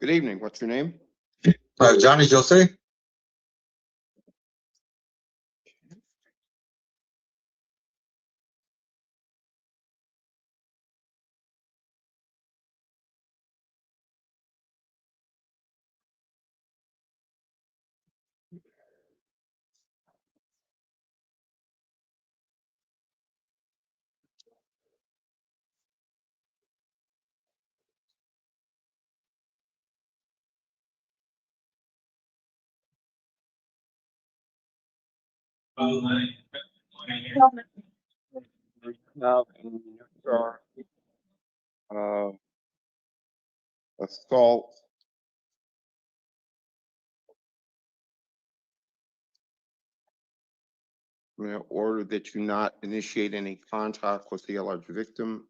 Good evening. What's your name? Johnny Jose. Now, in your uh, assault, I'm going to order that you not initiate any contact with the alleged victim.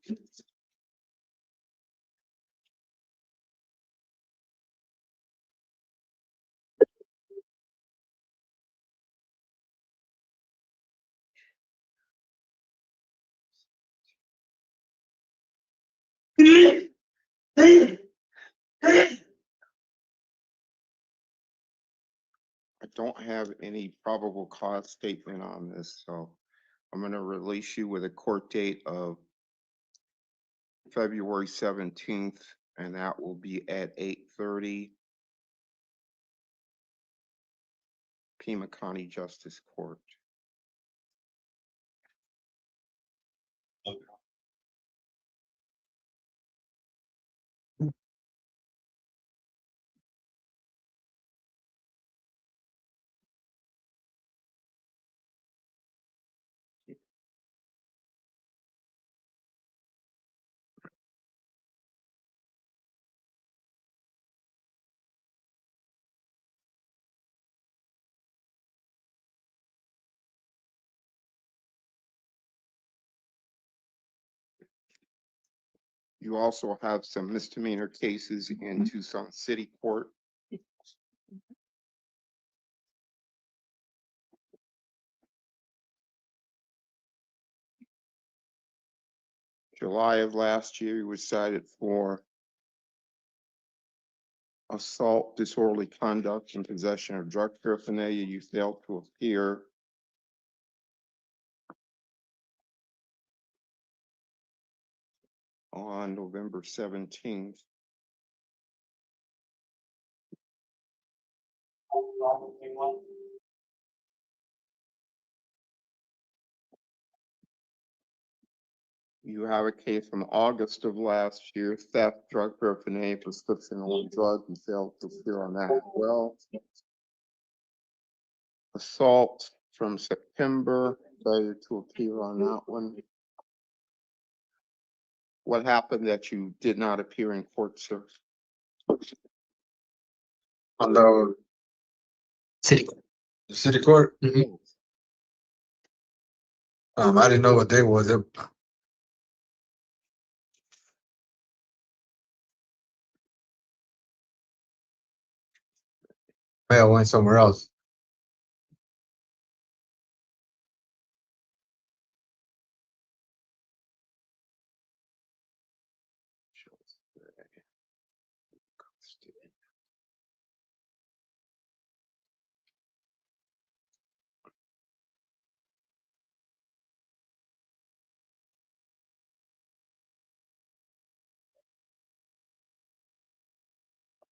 I don't have any probable cause statement on this, so I'm going to release you with a court date of February 17th, and that will be at 8:30 Pima County Justice Court. You also have some misdemeanor cases in Tucson City Court. July of last year, you were cited for assault, disorderly conduct, and possession of drug paraphernalia. You failed to appear. On November 17th. You have a case from August of last year, theft, drug paraphernalia, prescription only drug. You failed to appear on that as well. Assault from September, failure to appear on that one. What happened that you did not appear in court, sir? On the City. city court. I didn't know what day was. It. Maybe I went somewhere else.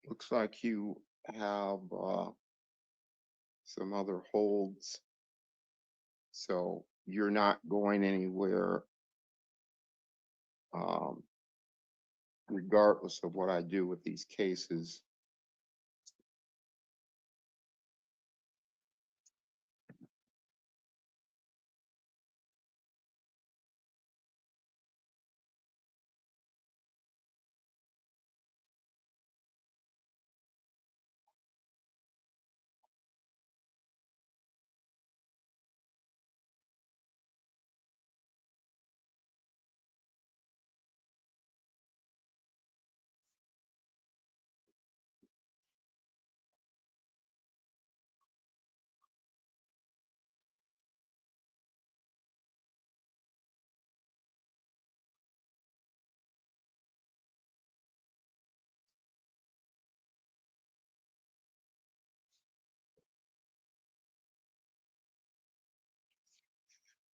Looks like you have some other holds. So you're not going anywhere regardless of what I do with these cases.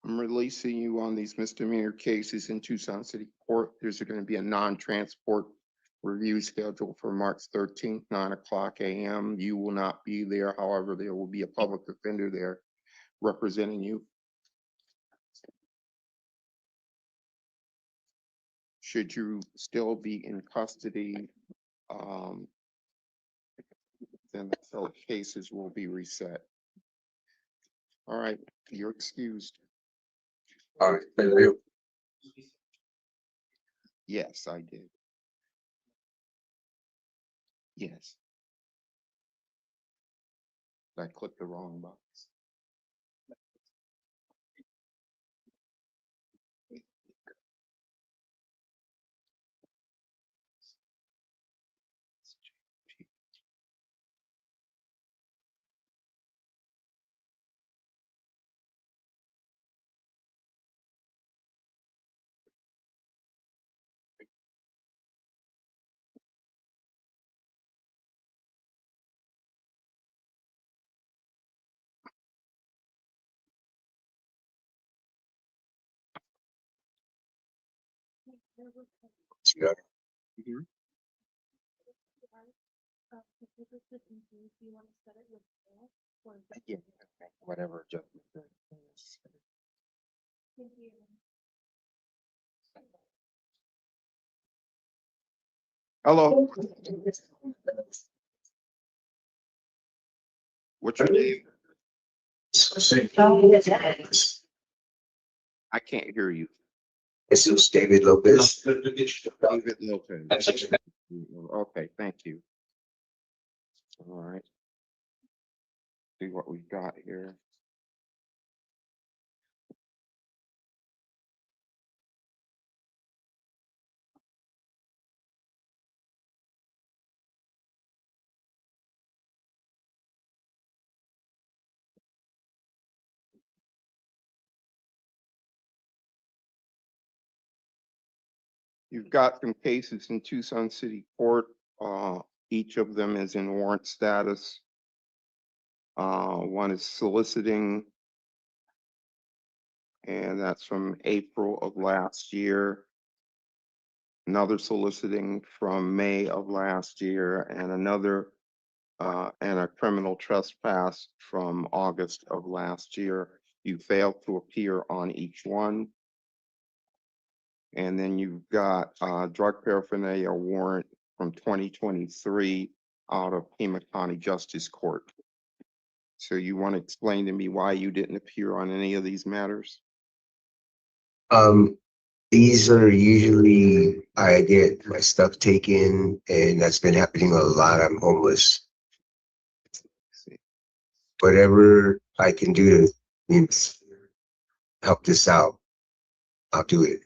I'm releasing you on these misdemeanor cases in Tucson City Court. There's going to be a non-transport review scheduled for March 13th, 9:00 a.m. You will not be there. However, there will be a public defender there representing you. Should you still be in custody, um, then the cases will be reset. All right, you're excused. All right, thank you. Yes, I did. Yes. I clicked the wrong box. Yeah. Mhm. Yeah, whatever adjustment. Hello, what's your name? I can't hear you. Jesus David Lopez. David Lopez. Okay, thank you. All right. See what we've got here. You've got some cases in Tucson City Court. Each of them is in warrant status. One is soliciting, and that's from April of last year. Another soliciting from May of last year, and another and a criminal trespass from August of last year. You failed to appear on each one. And then you've got drug paraphernalia warrant from 2023 out of Pima County Justice Court. So you want to explain to me why you didn't appear on any of these matters? Um, these are usually I get my stuff taken, and that's been happening a lot. I'm homeless. See. Whatever I can do to help this out, I'll do it.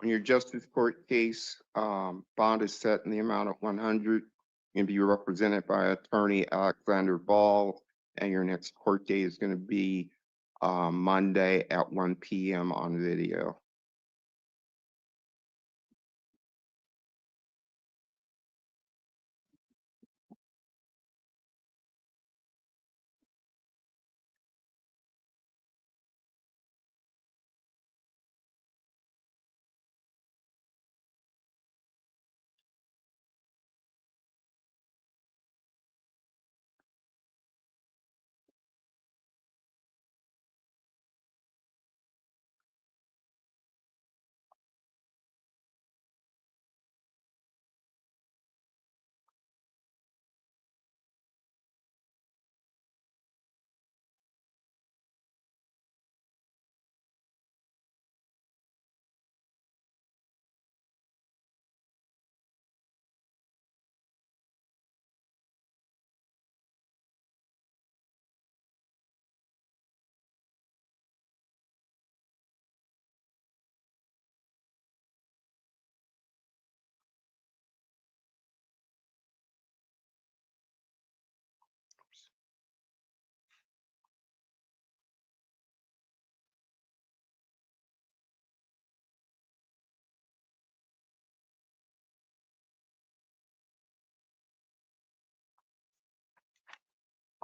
On your justice court case, bond is set in the amount of 100 and be represented by attorney Alexander Ball. And your next court date is going to be Monday at 1 p.m. on video.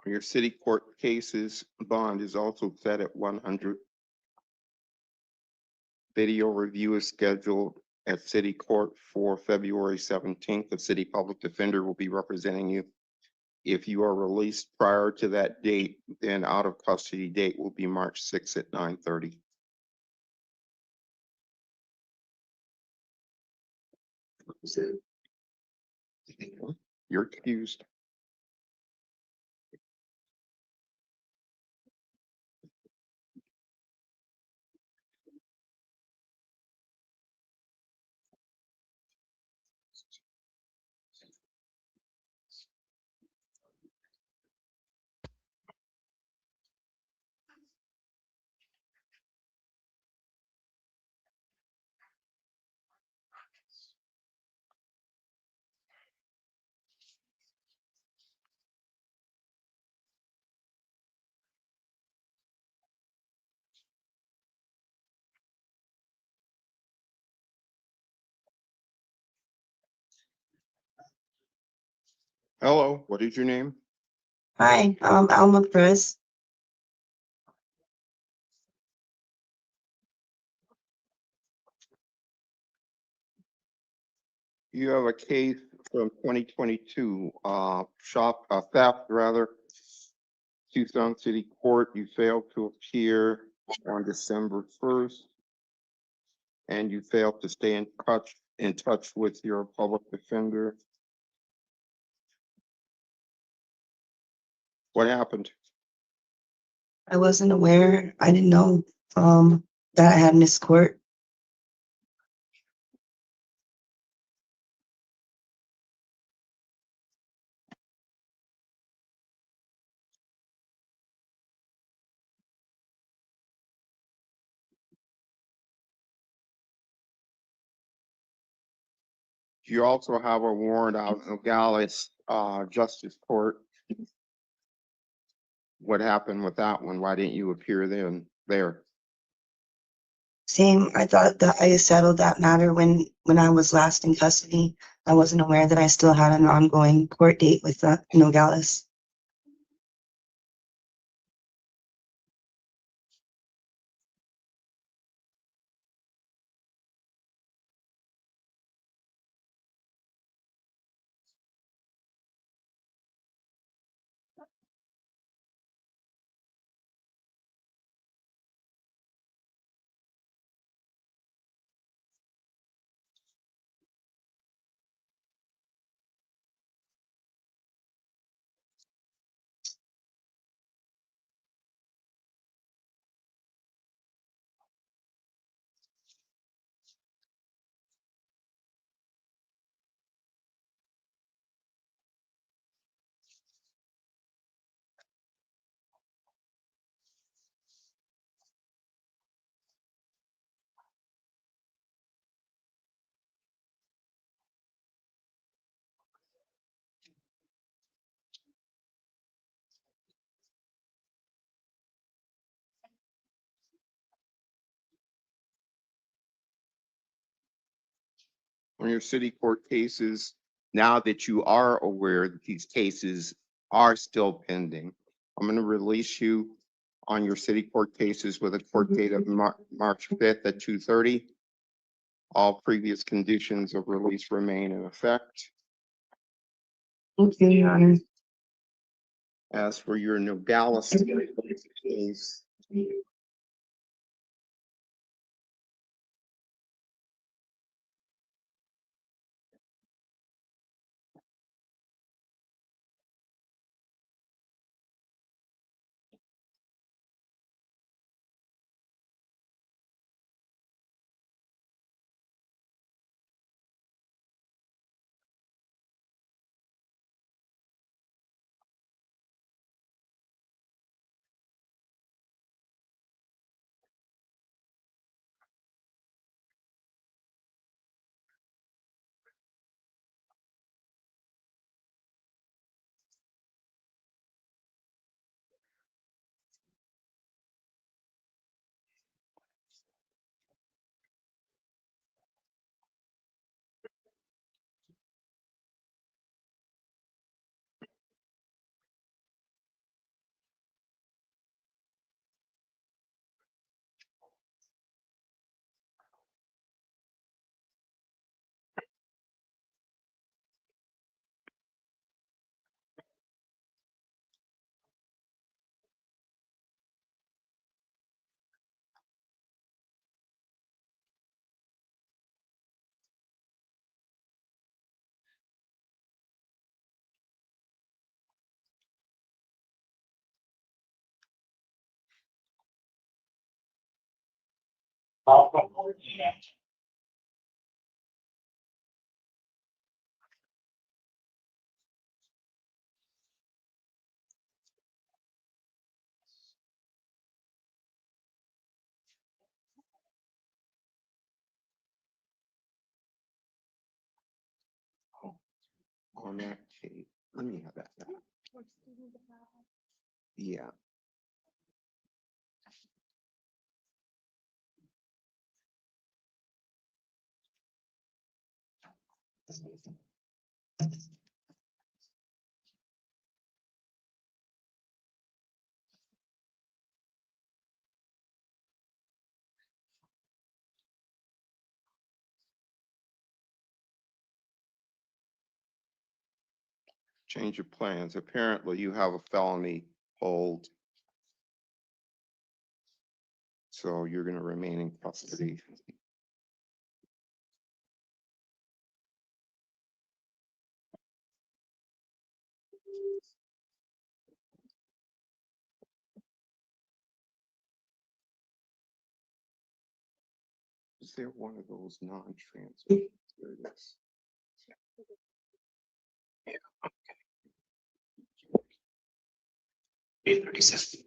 Your city court cases bond is also set at 100. Video review is scheduled at city court for February 17th. The city public defender will be representing you. If you are released prior to that date, then out of custody date will be March 6th at 9:30. You're excused. Hello, what is your name? Hi, Alma Chris. You have a case from 2022, theft rather. Tucson City Court, you failed to appear on December 1st. And you failed to stay in touch with your public defender. What happened? I wasn't aware. I didn't know that I had missed court. You also have a warrant out in Nogales, Justice Court. What happened with that one? Why didn't you appear there? Same. I thought that I settled that matter when I was last in custody. I wasn't aware that I still had an ongoing court date with Nogales. On your city court cases, now that you are aware that these cases are still pending, I'm going to release you on your city court cases with a court date of March 5th at 2:30. All previous conditions of release remain in effect. Thank you, Your Honor. As for your Nogales case, On that tape, let me have that back. Yeah. Change of plans. Apparently you have a felony hold. So you're gonna remain in custody. Is there one of those non-transfer? There it is. 8:37.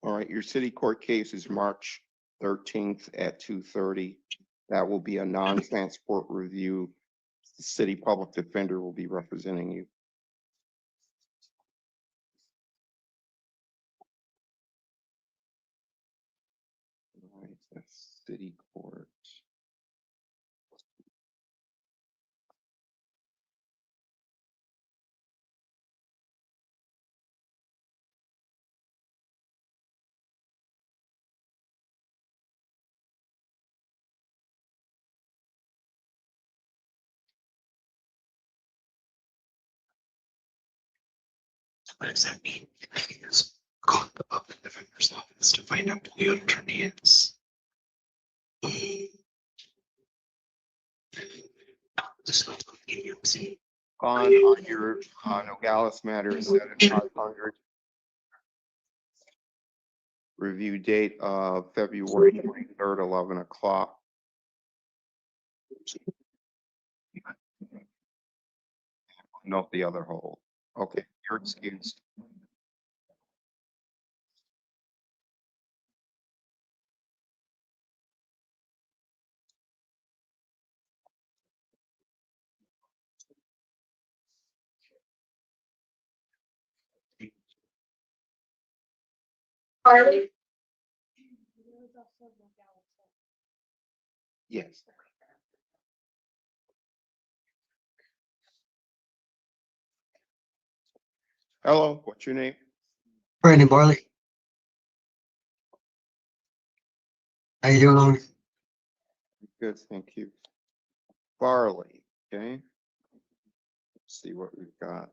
All right, your city court case is March 13th at 2:30. That will be a non-transport review. The city public defender will be representing you. All right, that's city court. What does that mean? Just call the public defender's office to find out who the attorney is. Just not looking at see. On your Nogales matter is set at 500. Review date of February 23rd, 11 o'clock. Note the other hold. Okay, you're excused. Yes. Hello, what's your name? Brandon Barley. How you doing? Good, thank you. Barley, okay. Let's see what we've got.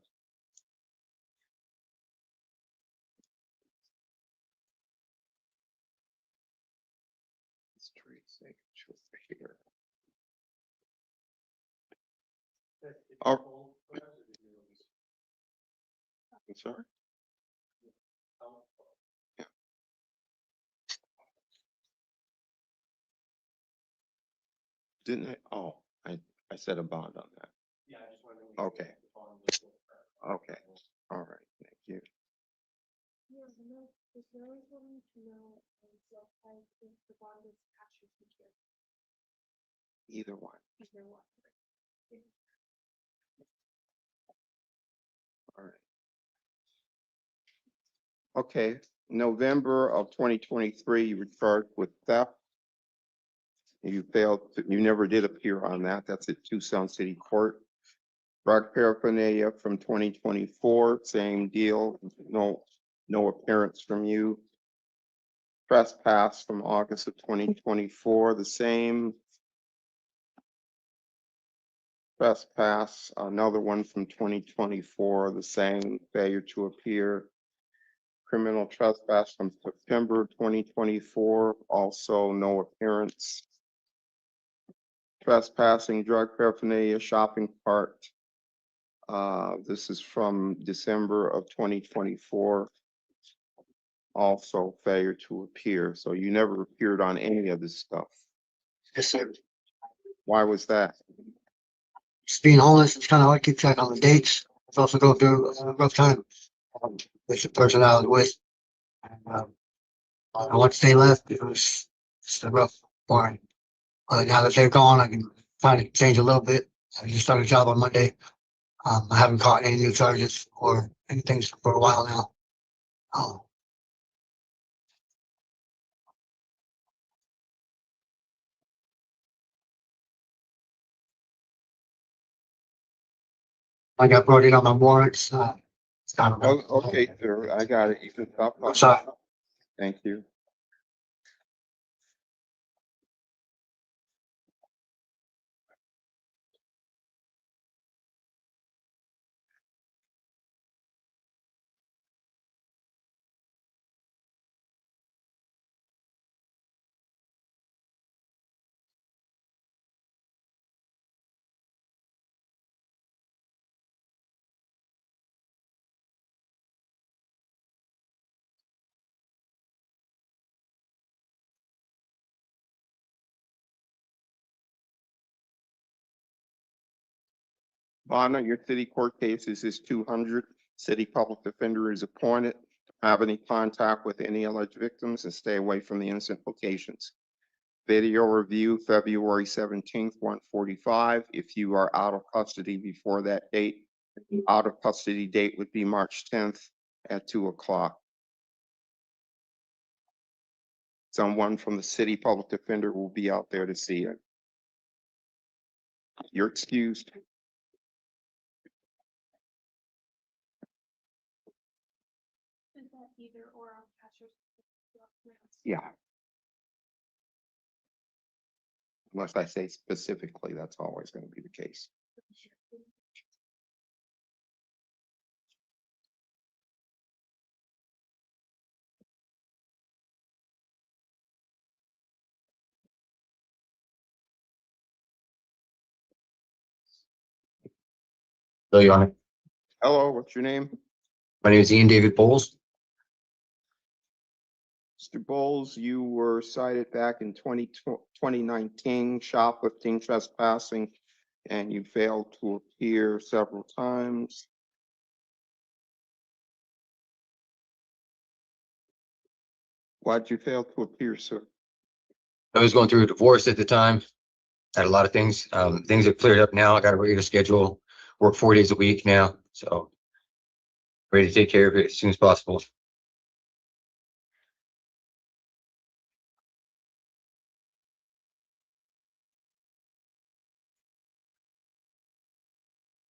Let's trace it here. Oh. I'm sorry? Yeah. Didn't I? Oh, I said a bond on that. Okay. Okay, all right, thank you. Either one. All right. Okay, November of 2023, you were charged with theft. You failed, you never did appear on that. That's at Tucson City Court. Drug paraphernalia from 2024, same deal, no appearance from you. Trespass from August of 2024, the same. trespass, another one from 2024, the same, failure to appear. Criminal trespass from September 2024, also no appearance. Trespassing, drug paraphernalia, shopping cart. This is from December of 2024. Also failure to appear. So you never appeared on any of this stuff. Yes, sir. Why was that? Just being homeless, it's kind of hard to keep track on the dates. It's also going through a rough time with the person I was with. And once they left, it was just a rough part. Now that they're gone, I can kind of change a little bit. I just started a job on Monday. I haven't caught any new charges or anything for a while now. I got brought in on my warrants. It's kind of Oh, okay, sir, I got it. You can stop. I'm sorry. Thank you. Bond on your city court cases is 200. City public defender is appointed. Have any contact with any alleged victims and stay away from the innocent locations. Video review, February 17th, 1:45. If you are out of custody before that date, out of custody date would be March 10th at 2:00. Someone from the city public defender will be out there to see it. You're excused. Is that either or on Cashier's? Yeah. Unless I say specifically, that's always going to be the case. So you on it? Hello, what's your name? My name is Ian David Bowles. Mr. Bowles, you were cited back in 2019, shoplifting, trespassing, and you failed to appear several times. Why'd you fail to appear, sir? I was going through a divorce at the time. Had a lot of things. Things have cleared up now. I got a regular schedule. Work 4 days a week now. So ready to take care of it as soon as possible.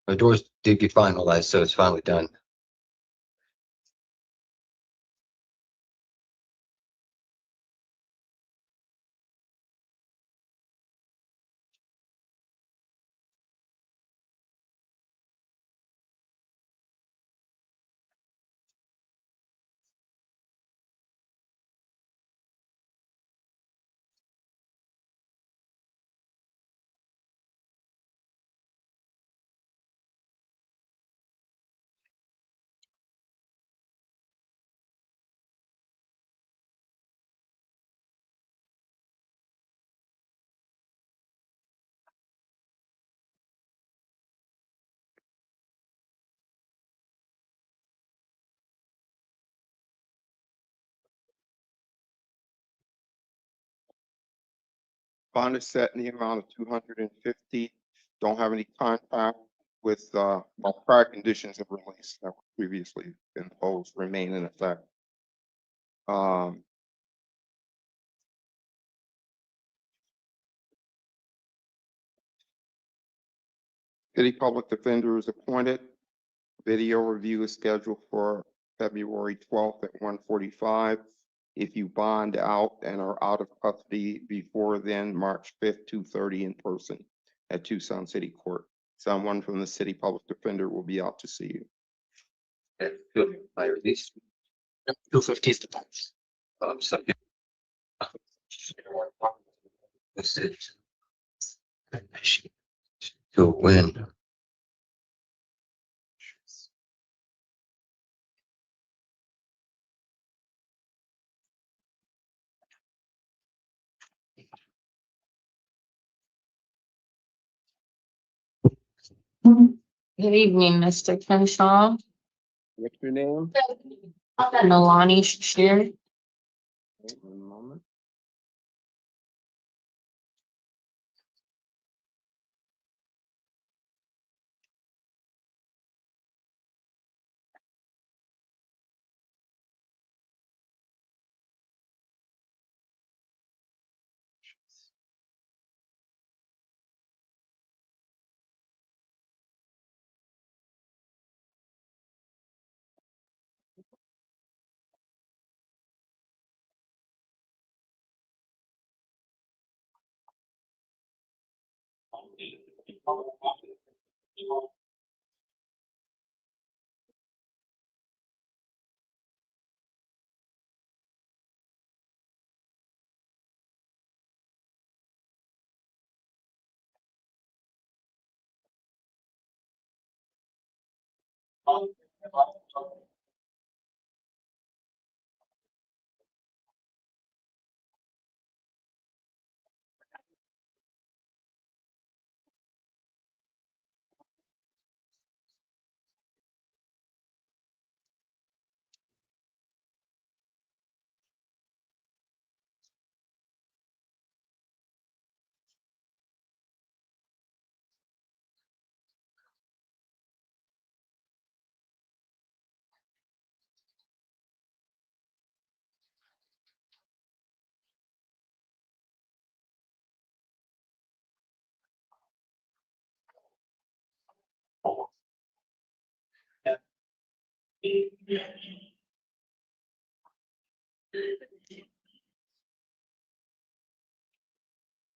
The doors did get finalized, so it's finally done. Bond is set in the amount of 250. Don't have any contact with, prior conditions of release that were previously imposed remain in effect. City public defender is appointed. Video review is scheduled for February 12th at 1:45. If you bond out and are out of custody before then, March 5th, 2:30 in person at Tucson City Court. someone from the city public defender will be out to see you. Yeah, feel my release. 250 is the price. So. This is. To win. Good evening, Mr. Crenshaw. What's your name? Nalani Shear. Wait 1 moment.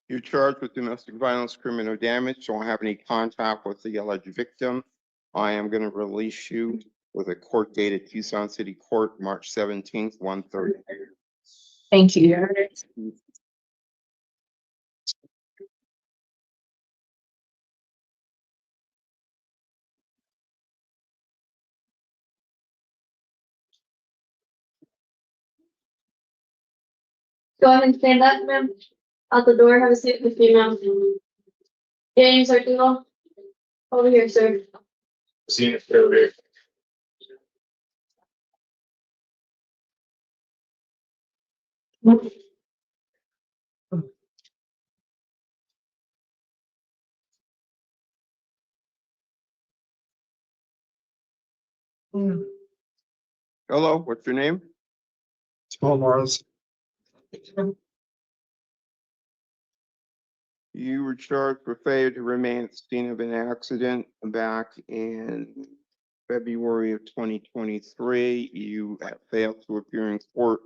You're charged with domestic violence, criminal damage. Don't have any contact with the alleged victim. I am going to release you with a court date at Tucson City Court, March 17th, 1:30. Thank you. Go ahead and stand up, ma'am. Out the door, have a seat with me, ma'am. James Artino. Over here, sir. See if they're there. Hello, what's your name? Small Mars. You were charged for failure to remain at the scene of an accident back in February of 2023. You have failed to appear in court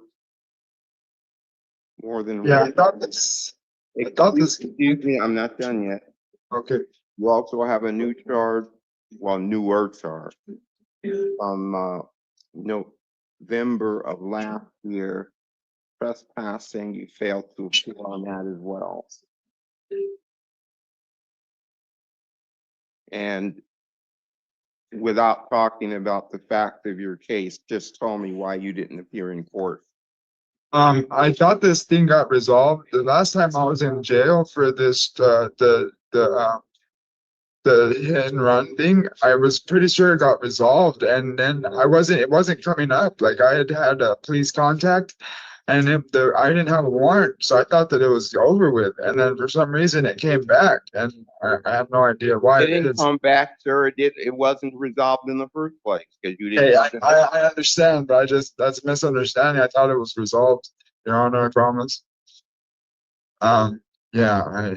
more than. Yeah, I once. thought this. I thought this. Excuse me, I'm not done yet. Okay. You also have a new charge, well, newer charge from November of last year. Trespassing, you failed to appear on that as well. And without talking about the fact of your case, just tell me why you didn't appear in court. I thought this thing got resolved. The last time I was in jail for this, the hit and run thing, I was pretty sure it got resolved, and then it wasn't coming up. Like I had a police contact, and I didn't have a warrant, so I thought that it was over with. And then for some reason it came back, and I have no idea why It it didn't is. come back, sir. It wasn't resolved in the first place because you Hey, didn't. I understand, but that's a misunderstanding. I thought it was resolved. Your Honor, I promise. Yeah, I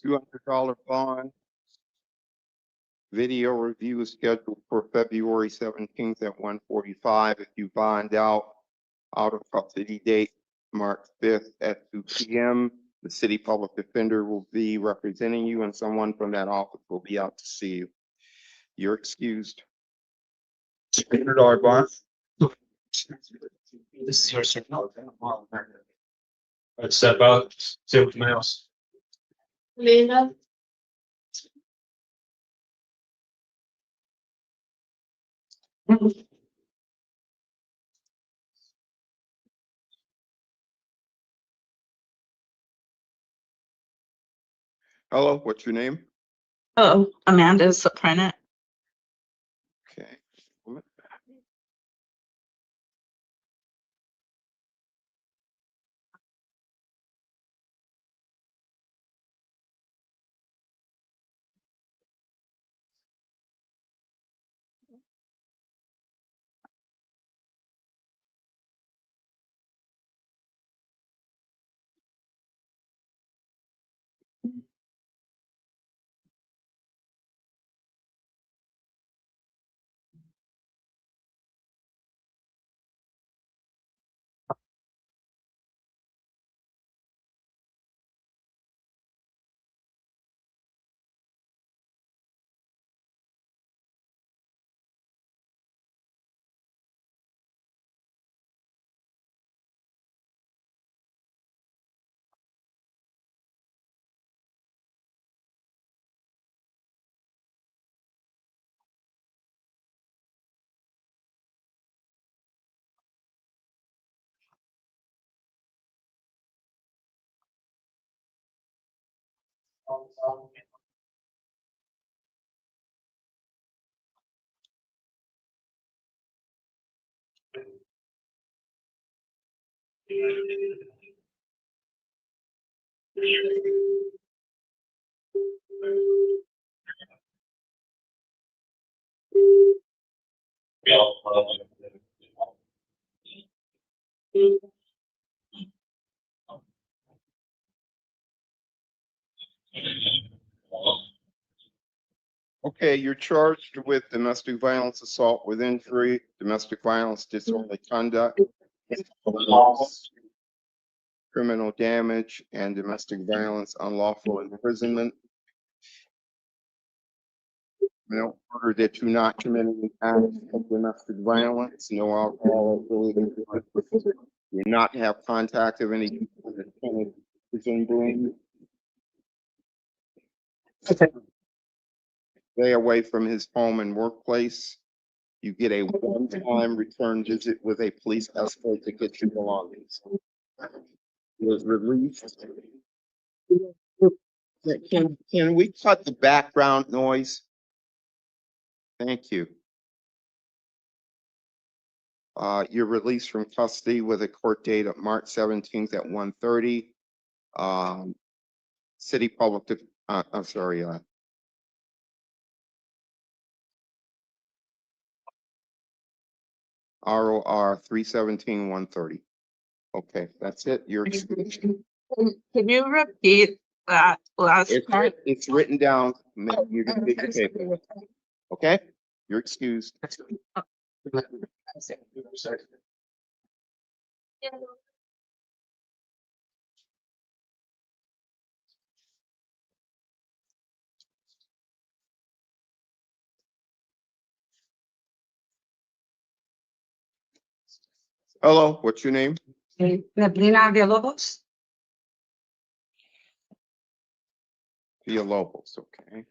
$200 bond. Video review is scheduled for February 17th at 1:45. If you bond out of custody date, March 5th at 2 p.m., the city public defender will be representing you and someone from that office will be out to see you. You're excused. $100 bond. This is your signal. Let's step out, sit with Mouse. Amanda, Hello, what's your name? Oh, Amanda Soprano. Okay. Okay, you're charged with domestic violence, assault with injury, domestic violence, disorderly conduct, criminal damage, and domestic violence, unlawful imprisonment. No order that you not commit any acts of domestic violence, no alcohol or illegal. Do not have contact of any people that can prison blame. Stay away from his home and workplace. You get a one-time return visit with a police escort to get your belongings. Was released. Can we cut the background noise? Thank you. You're released from custody with a court date of March 17th at 1:30. City public, I'm sorry, ROR 317-130. Okay, that's it. You're excused. Can you repeat that last part? It's written down. Ma'am, you can take the paper. Okay, you're excused. Hello, what's your name? Neblina Villalobos. Villalobos, okay.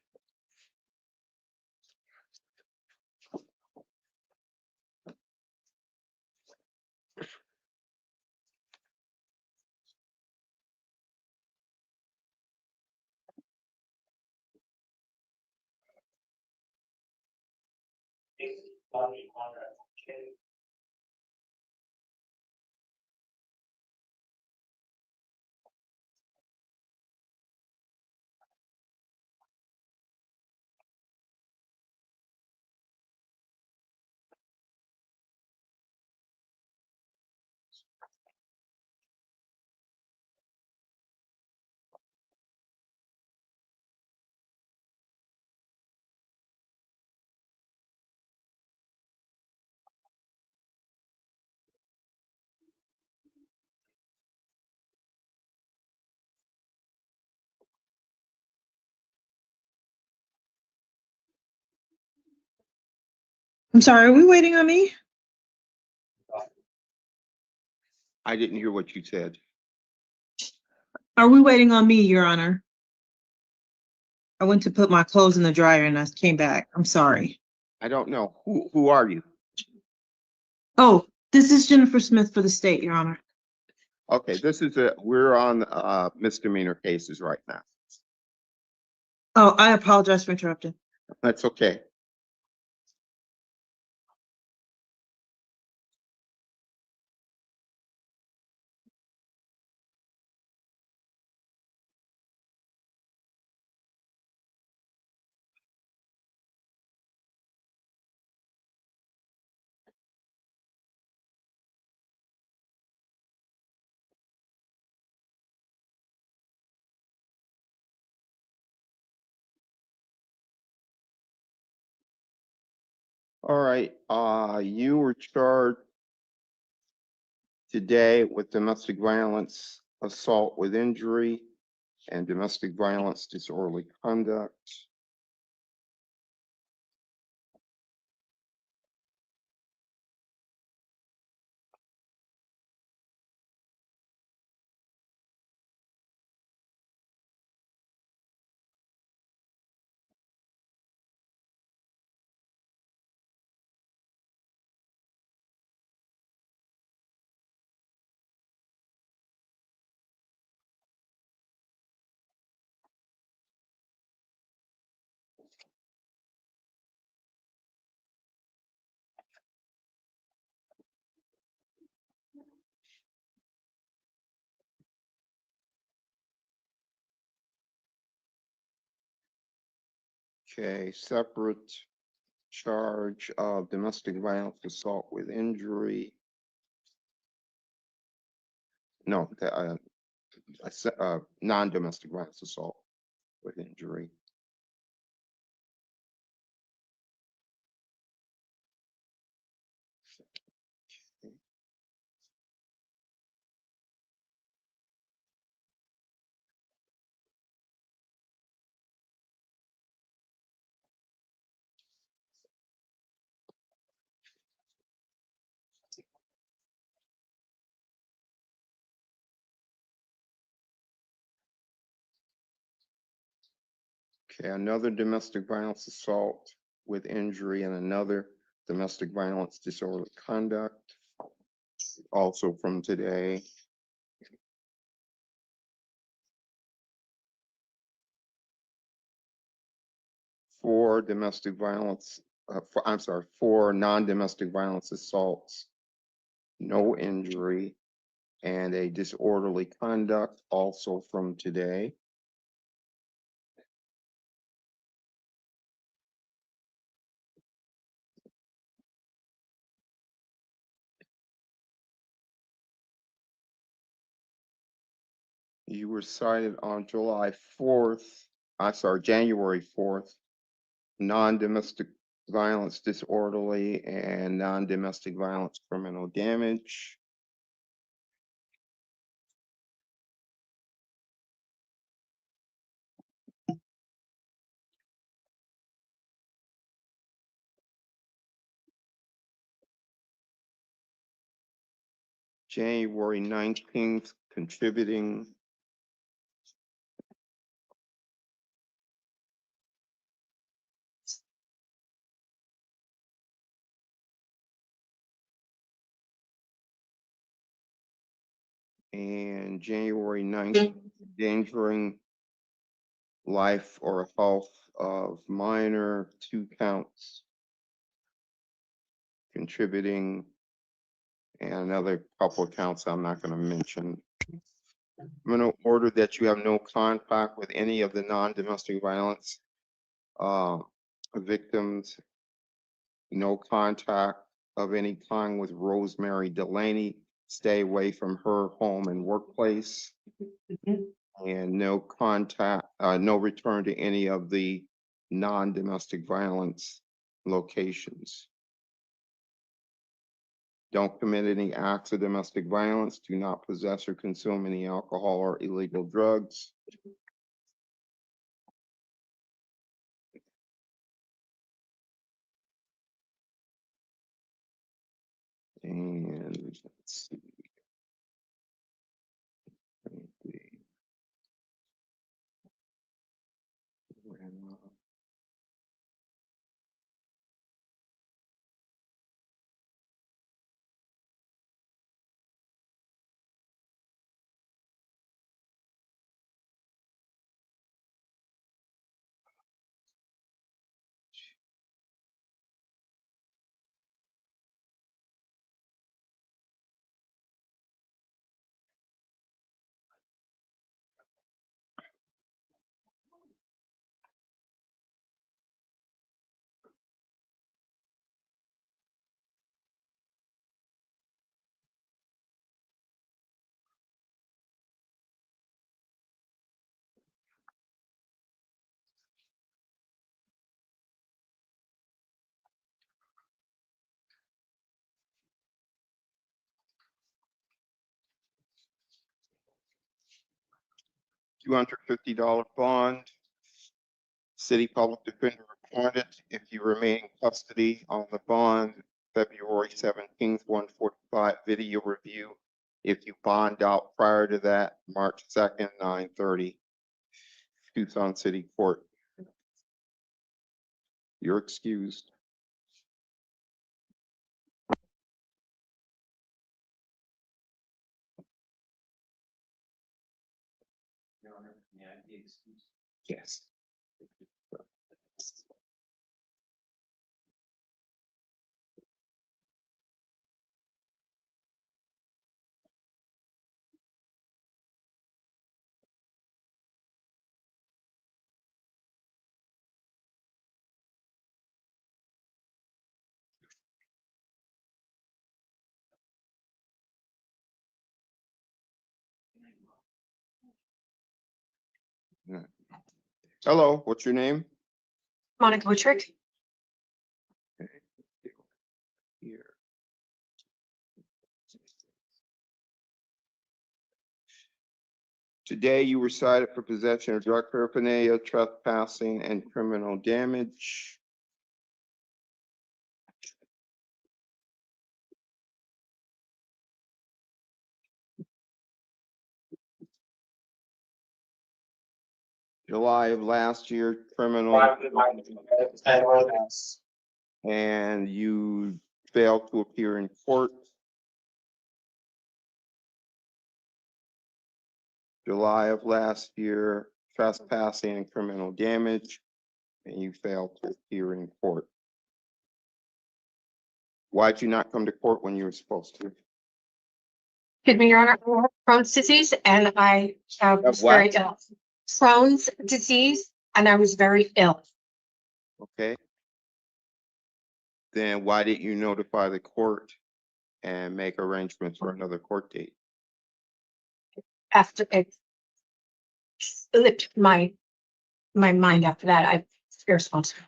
I'm sorry, are we waiting on me? I didn't hear what you said. Are we waiting on me, Your Honor? I went to put my clothes in the dryer and I came back. I'm sorry. I don't know. Who are you? Oh, this is Jennifer Smith for the state, Your Honor. Okay, we're on misdemeanor cases right now. Oh, I apologize for interrupting. That's okay. All right, you were charged today with domestic violence, assault with injury, and domestic violence disorderly conduct. Okay, separate charge of domestic violence, assault with injury. No, non-domestic violence assault with injury. Okay, another domestic violence assault with injury and another domestic violence disorderly conduct, also from today. Four domestic violence, four non-domestic violence assaults, no injury, and a disorderly conduct, also from today. You were cited on January 4th, non-domestic violence disorderly and non-domestic violence criminal damage. January 19th, contributing. And January 9th, endangering life or health of minor, 2 counts. Contributing, and another couple of counts I'm not going to mention. I'm going to order that you have no contact with any of the non-domestic violence victims, no contact of any kind with Rosemary Delaney. Stay away from her home and workplace. And no contact, no return to any of the non-domestic violence locations. Don't commit any acts of domestic violence. Do not possess or consume any alcohol or illegal drugs. And let's see. $250 bond. City Public Defender appointed if you remain in custody on the bond, February 17th, 1:45 video review. If you bond out prior to that, March 2nd, 9:30. Tucson City Court. You're excused. Yes. Hello, what's your name? Monica Buttrick. Here. Today, you were cited for possession of drug paraphernalia, trespassing, and criminal damage. July of last year, criminal. And you failed to appear in court. July of last year, trespassing and criminal damage, and you failed to appear in court. Why'd you not come to court when you were supposed to? Excuse me, Your Honor, I have Crohn's disease and I was what? very ill. Crohn's disease and I was very ill. Okay. Then why didn't you notify the court and make arrangements for another court date? After it slipped my mind after that, I was irresponsible.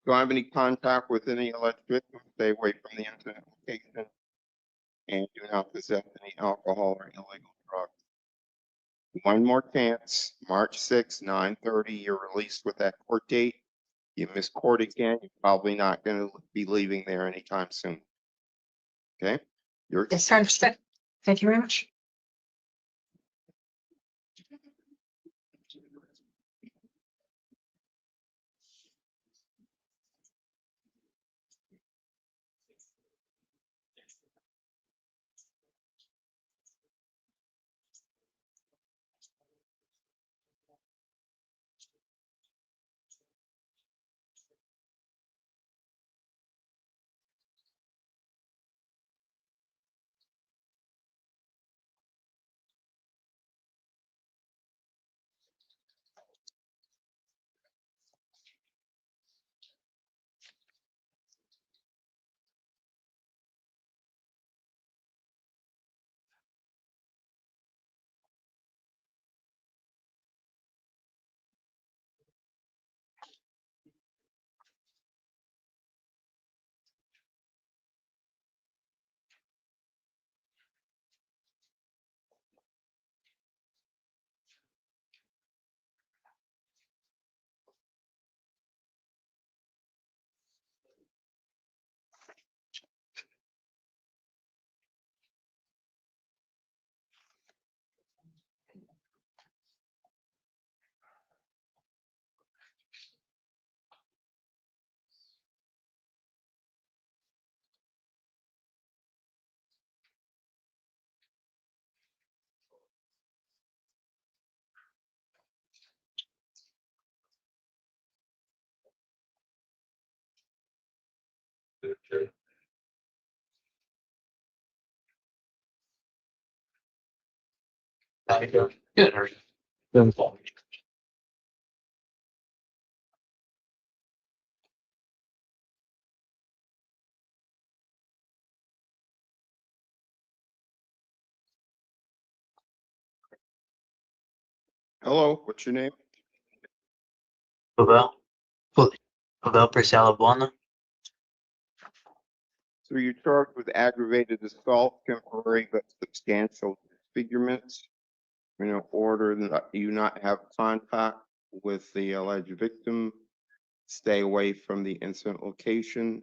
Don't have any contact with any alleged victims, stay away from the incident location, and do not possess any alcohol or illegal drugs. One more chance, March 6th, 9:30, you're released with that court date. You miss court again, you're probably not gonna be leaving there anytime soon. Okay? You're Yes, sir, understood. Thank you very much. Good. Hello, what's your name? Pavel. Pavel Priscilla Buona. So you're charged with aggravated assault, temporary but substantial disfigurements. In order that you not have contact with the alleged victim, stay away from the incident location.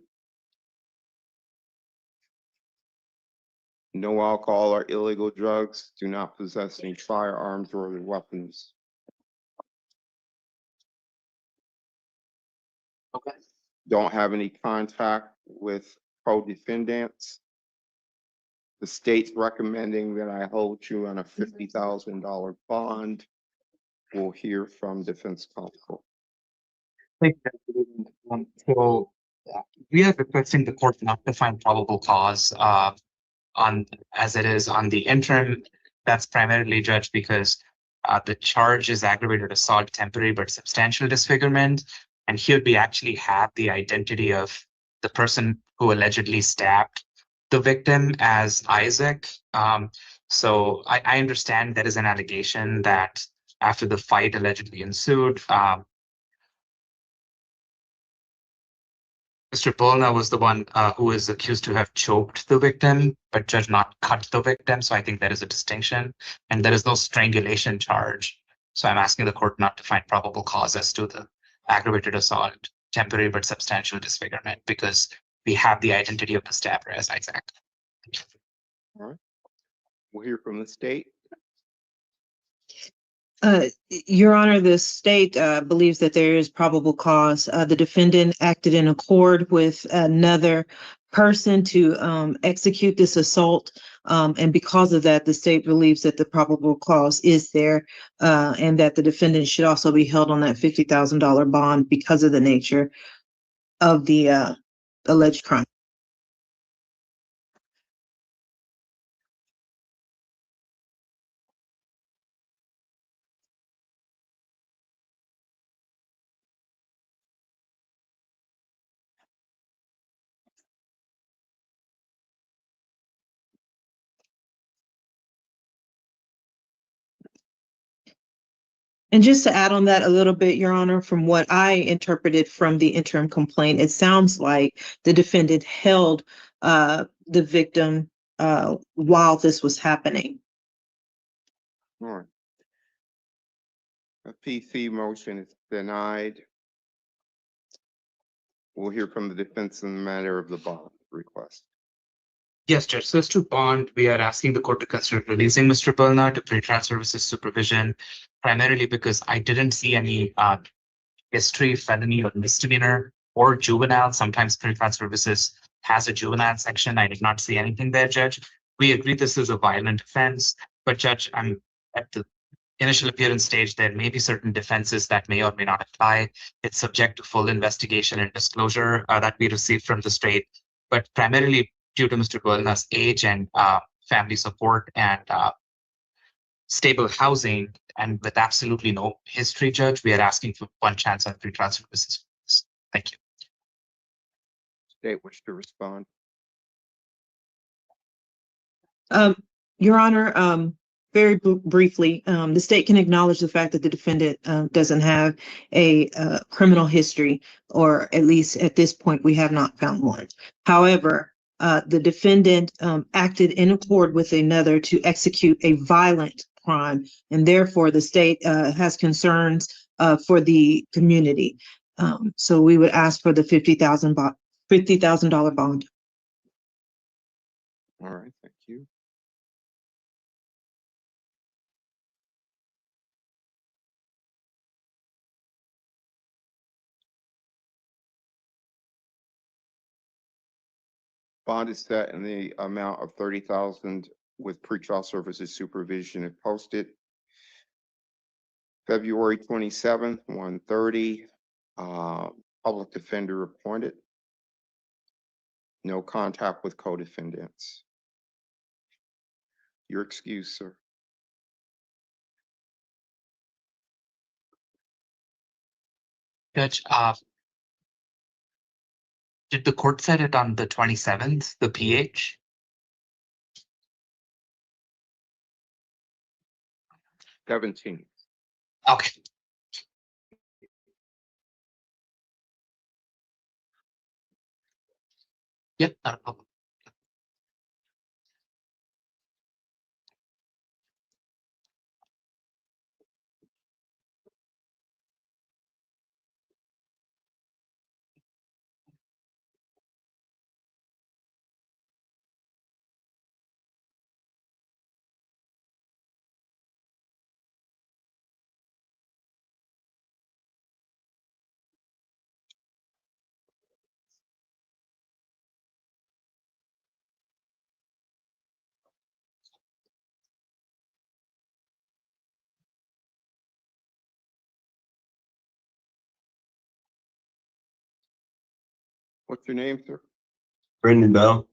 No alcohol or illegal drugs. Do not possess any firearms or other weapons. Okay. Don't have any contact with co-defendants. The state's recommending that I hold you on a $50,000 bond. We'll hear from defense counsel. Thank you. So we are requesting the court not to find probable cause on as it is on the interim. That's primarily judged because the charge is aggravated assault, temporary but substantial disfigurement, and here we actually have the identity of the person who allegedly stabbed the victim as Isaac. So I understand there is an allegation that after the fight allegedly ensued, Mr. Polna was the one who is accused to have choked the victim, but judge not cut the victim. So I think there is a distinction, and there is no strangulation charge. So I'm asking the court not to find probable cause as to the aggravated assault, temporary but substantial disfigurement, because we have the identity of the stabber as Isaac. All right. We'll hear from the state. Your Honor, the state believes that there is probable cause. The defendant acted in accord with another person to execute this assault. And because of that, the state believes that the probable cause is there and that the defendant should also be held on that $50,000 bond because of the nature of the alleged crime. And just to add on that a little bit, Your Honor, from what I interpreted from the interim complaint, it sounds like the defendant held the victim while this was happening. All right. A PC motion is denied. We'll hear from the defense in the matter of the bond request. Yes, Judge. So as to bond, we are asking the court to consider releasing Mr. Polna to pretrial services supervision, primarily because I didn't see any history, felony or misdemeanor or juvenile. Sometimes pretrial services has a juvenile section. I did not see anything there, Judge. We agree this is a violent offense, but Judge, I'm at the initial appearance stage. There may be certain defenses that may or may not apply. It's subject to full investigation and disclosure that we receive from the state, but primarily due to Mr. Polna's age and family support and stable housing, and with absolutely no history, Judge, we are asking for one chance on pretrial services. Thank you. State wish to respond. Your Honor, very briefly, the state can acknowledge the fact that the defendant doesn't have a criminal history, or at least at this point, we have not found one. However, the defendant acted in accord with another to execute a violent crime, and therefore the state has concerns for the community. So we would ask for the $50,000 bond. All right, thank you. Bond is set in the amount of 30,000 with pretrial services supervision if posted. February 27th, 1:30, public defender appointed. No contact with co-defendants. Your excuse, sir. Judge, did the court set it on the 27th, the PH? Seventeen. Okay. Yep, not a problem. What's your name, sir? Brendan Bell.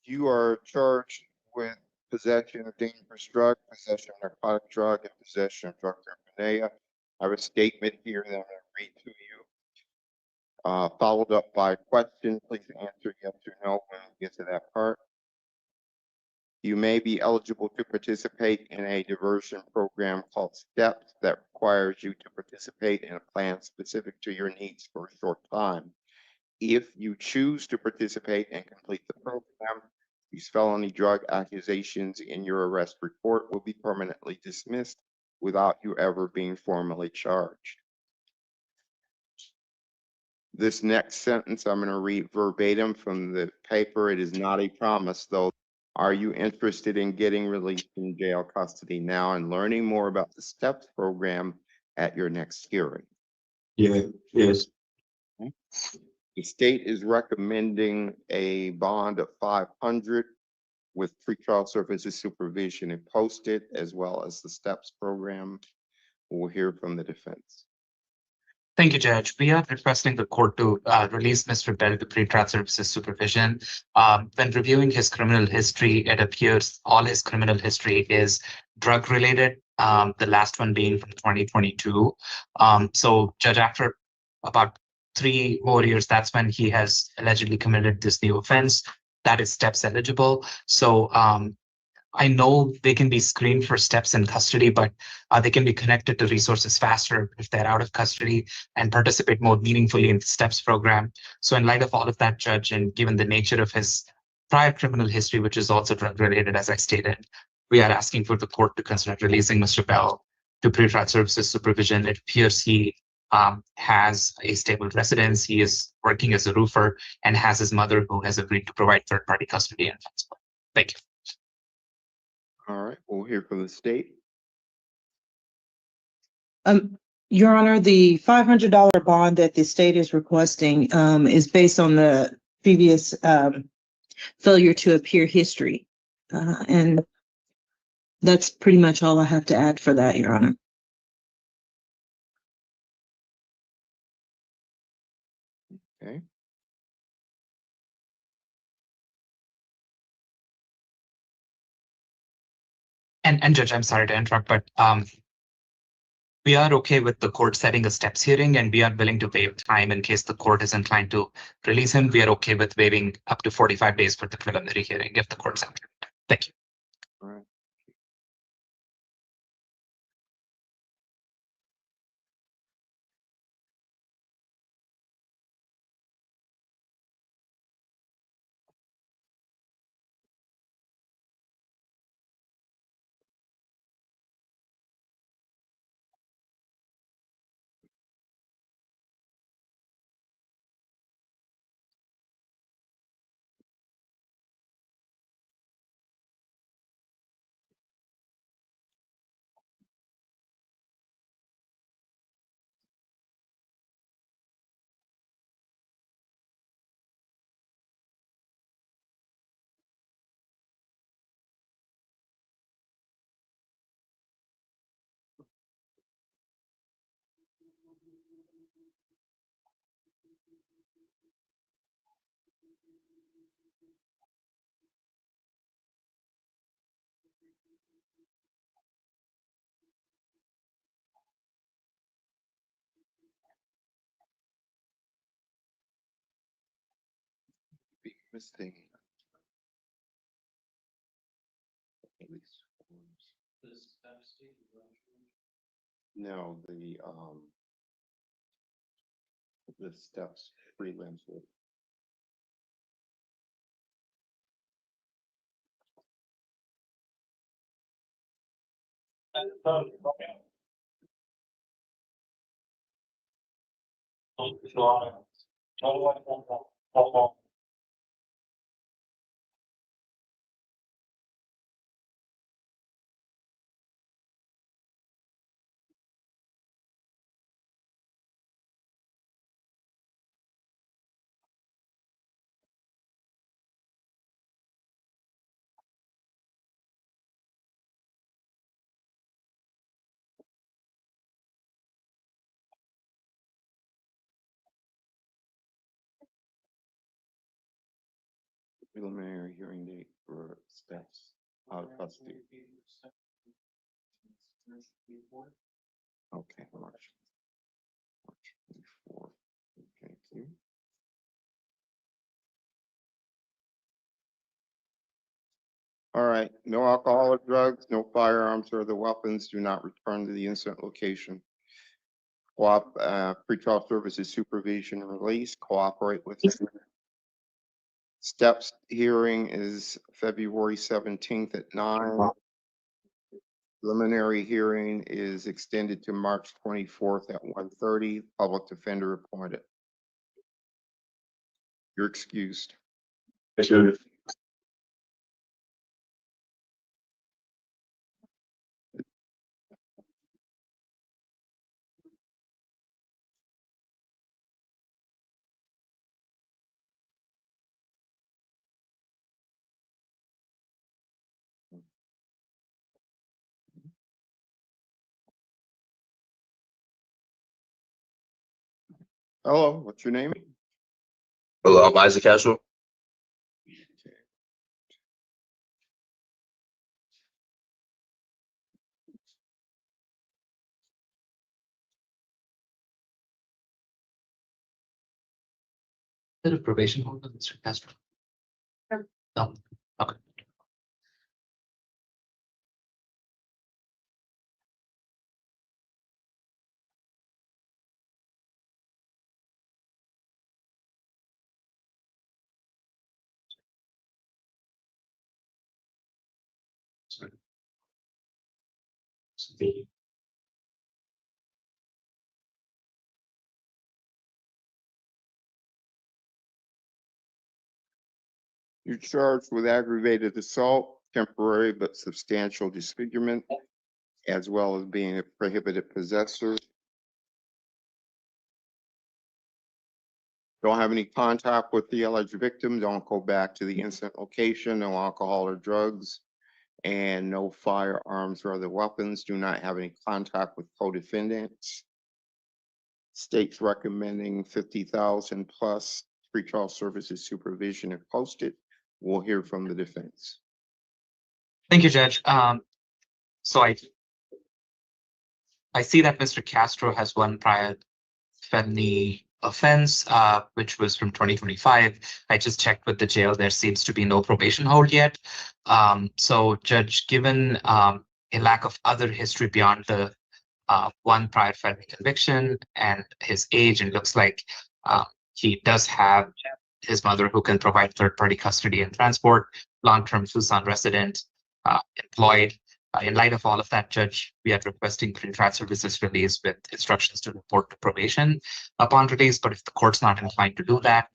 You are charged with possession of dangerous drug, possession of narcotic drug, and possession of drug paraphernalia. I have a statement here that I'm going to read to you. Followed up by a question. Please answer yes or no when we get to that part. You may be eligible to participate in a diversion program called STEPS that requires you to participate in a plan specific to your needs for a short time. If you choose to participate and complete the program, these felony drug accusations in your arrest report will be permanently dismissed without you ever being formally charged. This next sentence, I'm going to read verbatim from the paper. It is not a promise, though. Are you interested in getting released from jail custody now and learning more about the STEPS program at your next hearing? Yeah, yes. The state is recommending a bond of 500 with pretrial services supervision and posted, as well as the STEPS program. We'll hear from the defense. Thank you, Judge. We are requesting the court to release Mr. Bell to pretrial services supervision. When reviewing his criminal history, it appears all his criminal history is drug related, the last one being from 2022. So, Judge, after about 3 more years, that's when he has allegedly committed this new offense that is STEPS eligible. So, I know they can be screened for STEPS in custody, but they can be connected to resources faster if they're out of custody and participate more meaningfully in the STEPS program. So in light of all of that, Judge, and given the nature of his prior criminal history, which is also drug related, as I stated, we are asking for the court to consider releasing Mr. Bell to pretrial services supervision. It appears he has a stable residence. He is working as a roofer and has his mother who has agreed to provide third-party custody and funds. Thank you. All right, we'll hear from the state. Your Honor, the $500 bond that the state is requesting is based on the previous failure to appear history. And that's pretty much all I have to add for that, Your Honor. Okay. And Judge, I'm sorry to interrupt, but we are okay with the court setting a STEPS hearing, and we are willing to waive time in case the court is inclined to release him. We are okay with waiving up to 45 days for the preliminary hearing if the court's inclined. Thank you. All right. Be missing. At least forms. No, the steps prelims would. Preliminary hearing date for steps out of custody. Okay, March 24th. Thank you. All right, no alcohol or drugs, no firearms or the weapons, do not return to the incident location. Pretrial services supervision and release, cooperate with them. Steps hearing is February 17th at 9. Preliminary hearing is extended to March 24th at 1:30. Public defender appointed. You're excused. Hello, what's your name? Hello, I'm Isaac Castro. Is it a probation holder, Mr. Castro? No, okay. Sorry. You're charged with aggravated assault, temporary but substantial disfigurement, as well as being a prohibited possessor. Don't have any contact with the alleged victim. Don't go back to the incident location. No alcohol or drugs, and no firearms or other weapons. Do not have any contact with co-defendants. State's recommending 50,000 plus pretrial services supervision if posted. We'll hear from the defense. Thank you, Judge. So I see that Mr. Castro has one prior felony offense, which was from 2025. I just checked with the jail. There seems to be no probation hold yet. So Judge, given a lack of other history beyond the one prior felony conviction and his age, and looks like he does have his mother who can provide third-party custody and transport, long-term Tucson resident, employed. In light of all of that, Judge, we are requesting pretrial services release with instructions to report to probation upon release. But if the court's not inclined to do that,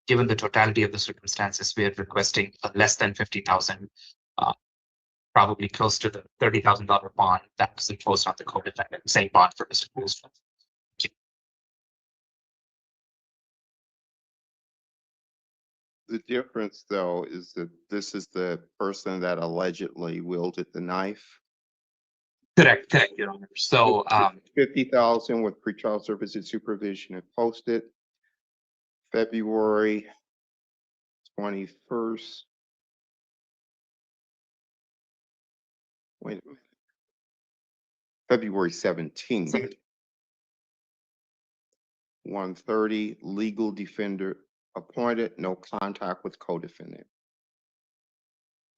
given the totality of the circumstances, we are requesting a less than 50,000, probably close to the $30,000 bond that was imposed on the co-defendant, same bond for Mr. Cruz. The difference, though, is that this is the person that allegedly wielded the knife. Correct, correct, Your Honor. So, 50,000 with pretrial services supervision if posted. February 21st. Wait a minute. February 17th. 1:30, legal defender appointed, no contact with co-defendant.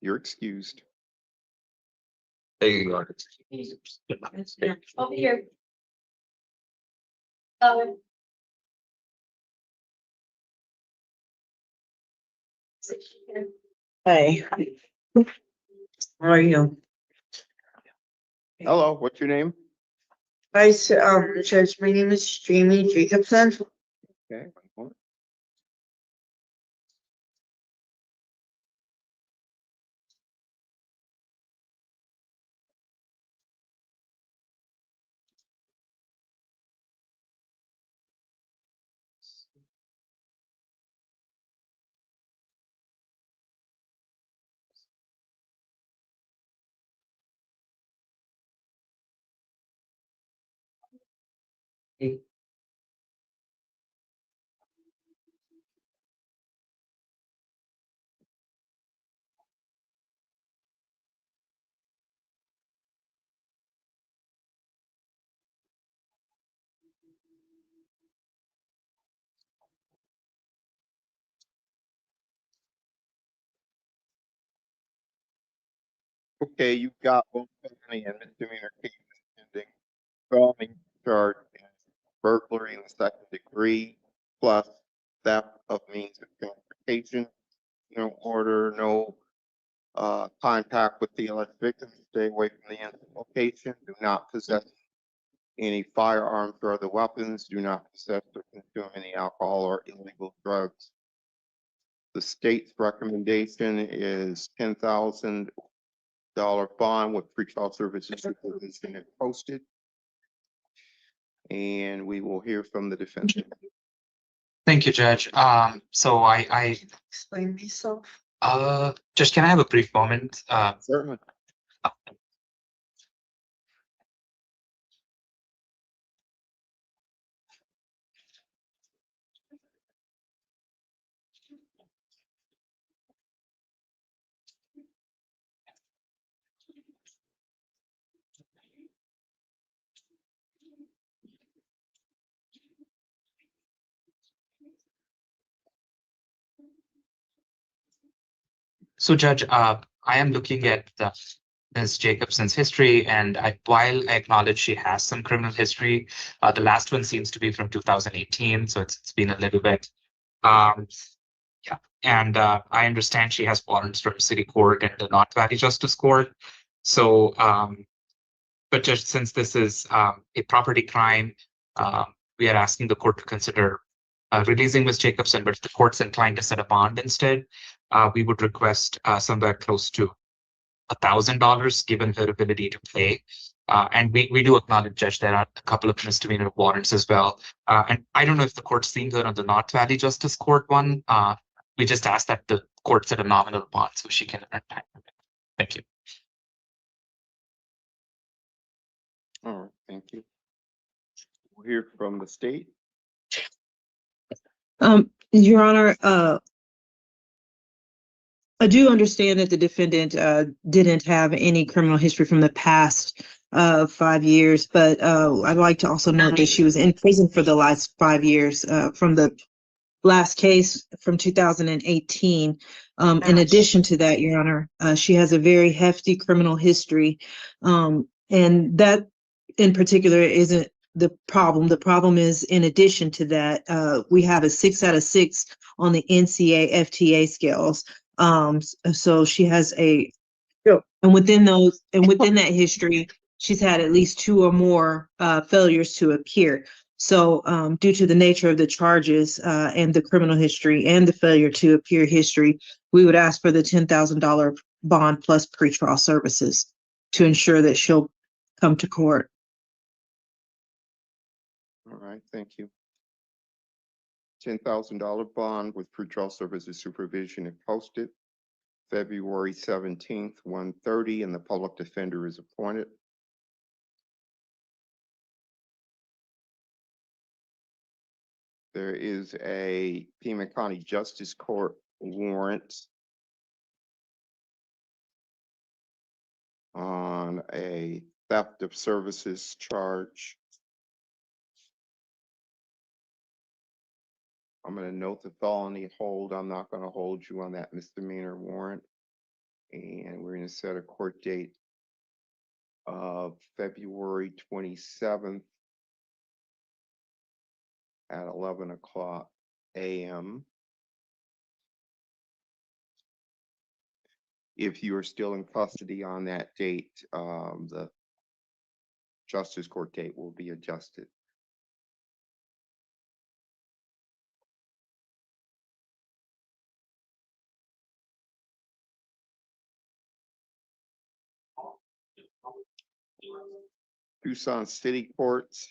You're excused. Thank you, Your Honor. Over here. Hey. How are you? Hello, what's your name? Hi, Judge, my name is Jamie Jacobson. Okay. one moment. Okay, you've got both felony and misdemeanor cases pending. Felony charge is burglary in the second degree, plus theft of means of transportation. No order, no contact with the alleged victim. Stay away from the incident location. Do not possess any firearms or other weapons. Do not possess or consume any alcohol or illegal drugs. The state's recommendation is $10,000 bond with pretrial services supervision if posted. And we will hear from the defendant. thank you, Judge. So I, Explain myself. Judge, can I have a brief moment? Certainly. So, Judge, I am looking at Ms. Jacobson's history, and while I acknowledge she has some criminal history, the last one seems to be from 2018, so it's been a little bit. Um, yeah, and I understand she has warrants from City Court and the North Valley Justice Court. So, but just since this is a property crime, we are asking the court to consider releasing Ms. Jacobson, but if the court's inclined to set a bond instead, we would request somewhere close to $1,000 given her ability to pay. And we do acknowledge, Judge, there are a couple of misdemeanor warrants as well. And I don't know if the court's seen her on the North Valley Justice Court one. We just ask that the court set a nominal bond so she can earn time. Thank you. All right, thank you. We'll hear from the state. Your Honor, I do understand that the defendant didn't have any criminal history from the past 5 years, but I'd like to also note that she was in prison for the last 5 years from the last case from 2018. In addition to that, Your Honor, she has a very hefty criminal history, and that in particular isn't the problem. The problem is, in addition to that, we have a 6 out of 6 on the NCA FTA scales. So she has and within that history, she's had at least 2 or more failures to appear. So due to the nature of the charges and the criminal history and the failure to appear history, we would ask for the $10,000 bond plus pretrial services to ensure that she'll come to court. All right, thank you. $10,000 bond with pretrial services supervision if posted. February 17th, 1:30, and the public defender is appointed. There is a Pima County Justice Court warrant on a theft of services charge. I'm gonna note the felony hold. I'm not gonna hold you on that misdemeanor warrant. And we're gonna set a court date of February 27th at 11:00 a.m. If you are still in custody on that date, the justice court date will be adjusted. Tucson City Courts.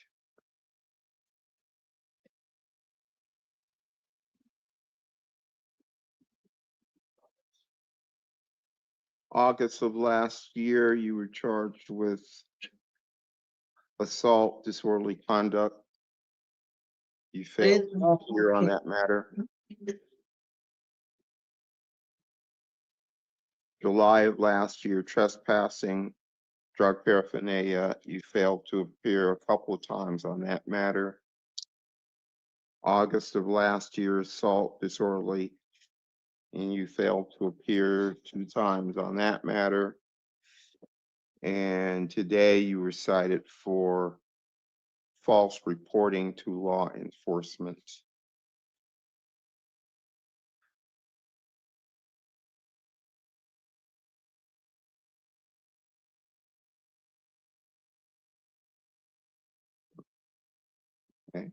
August of last year, you were charged with assault, disorderly conduct. You failed to appear on that matter. July of last year, trespassing, drug paraphernalia, you failed to appear a couple of times on that matter. August of last year, assault, disorderly, and you failed to appear 2 times on that matter. And today you were cited for false reporting to law enforcement. Okay.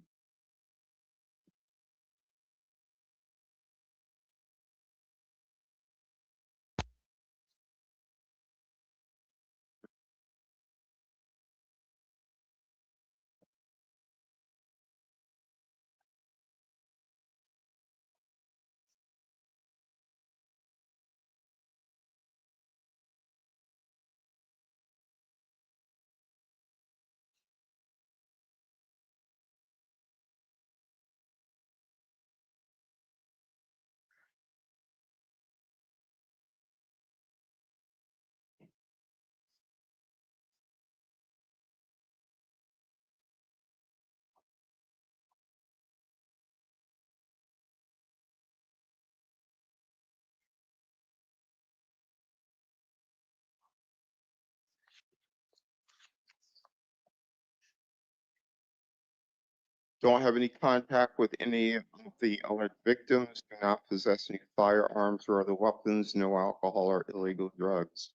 Don't have any contact with any of the alleged victims, do not possess any firearms or other weapons, no alcohol or illegal drugs.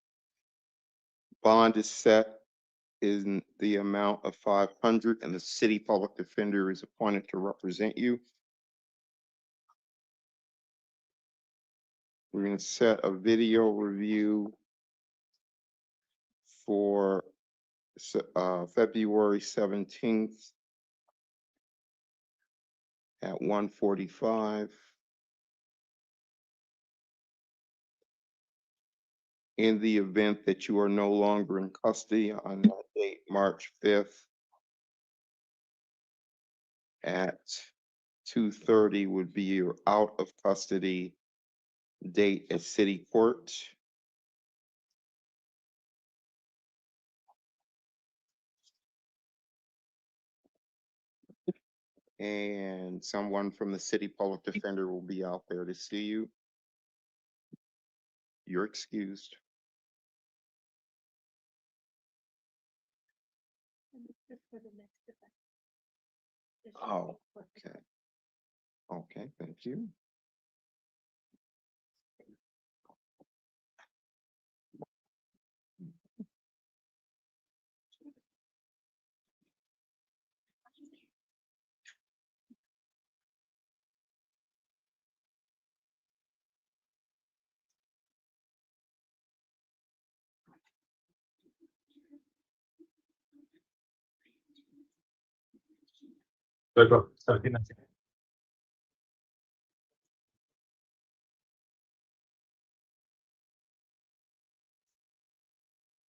Bond is set in the amount of 500 and the city public defender is appointed to represent you. We're going to set a video review for February 17th at 1:45. In the event that you are no longer in custody on that date, March 5th at 2:30 would be your out of custody date at city court. And someone from the city public defender will be out there to see you. You're excused. Oh, okay. Okay, thank you.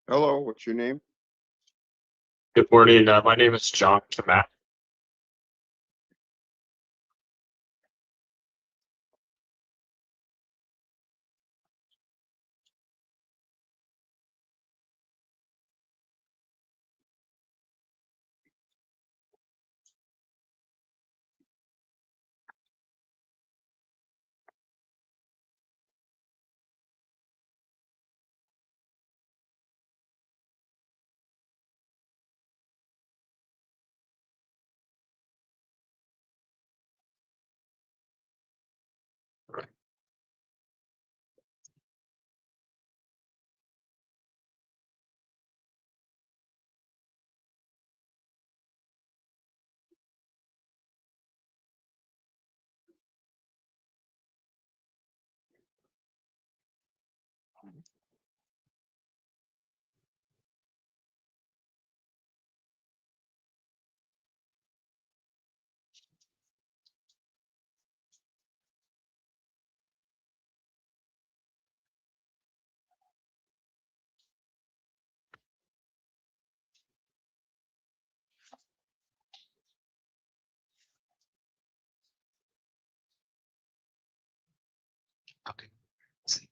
Hello, what's your name? Good morning. My name is John Kamat. Okay. See.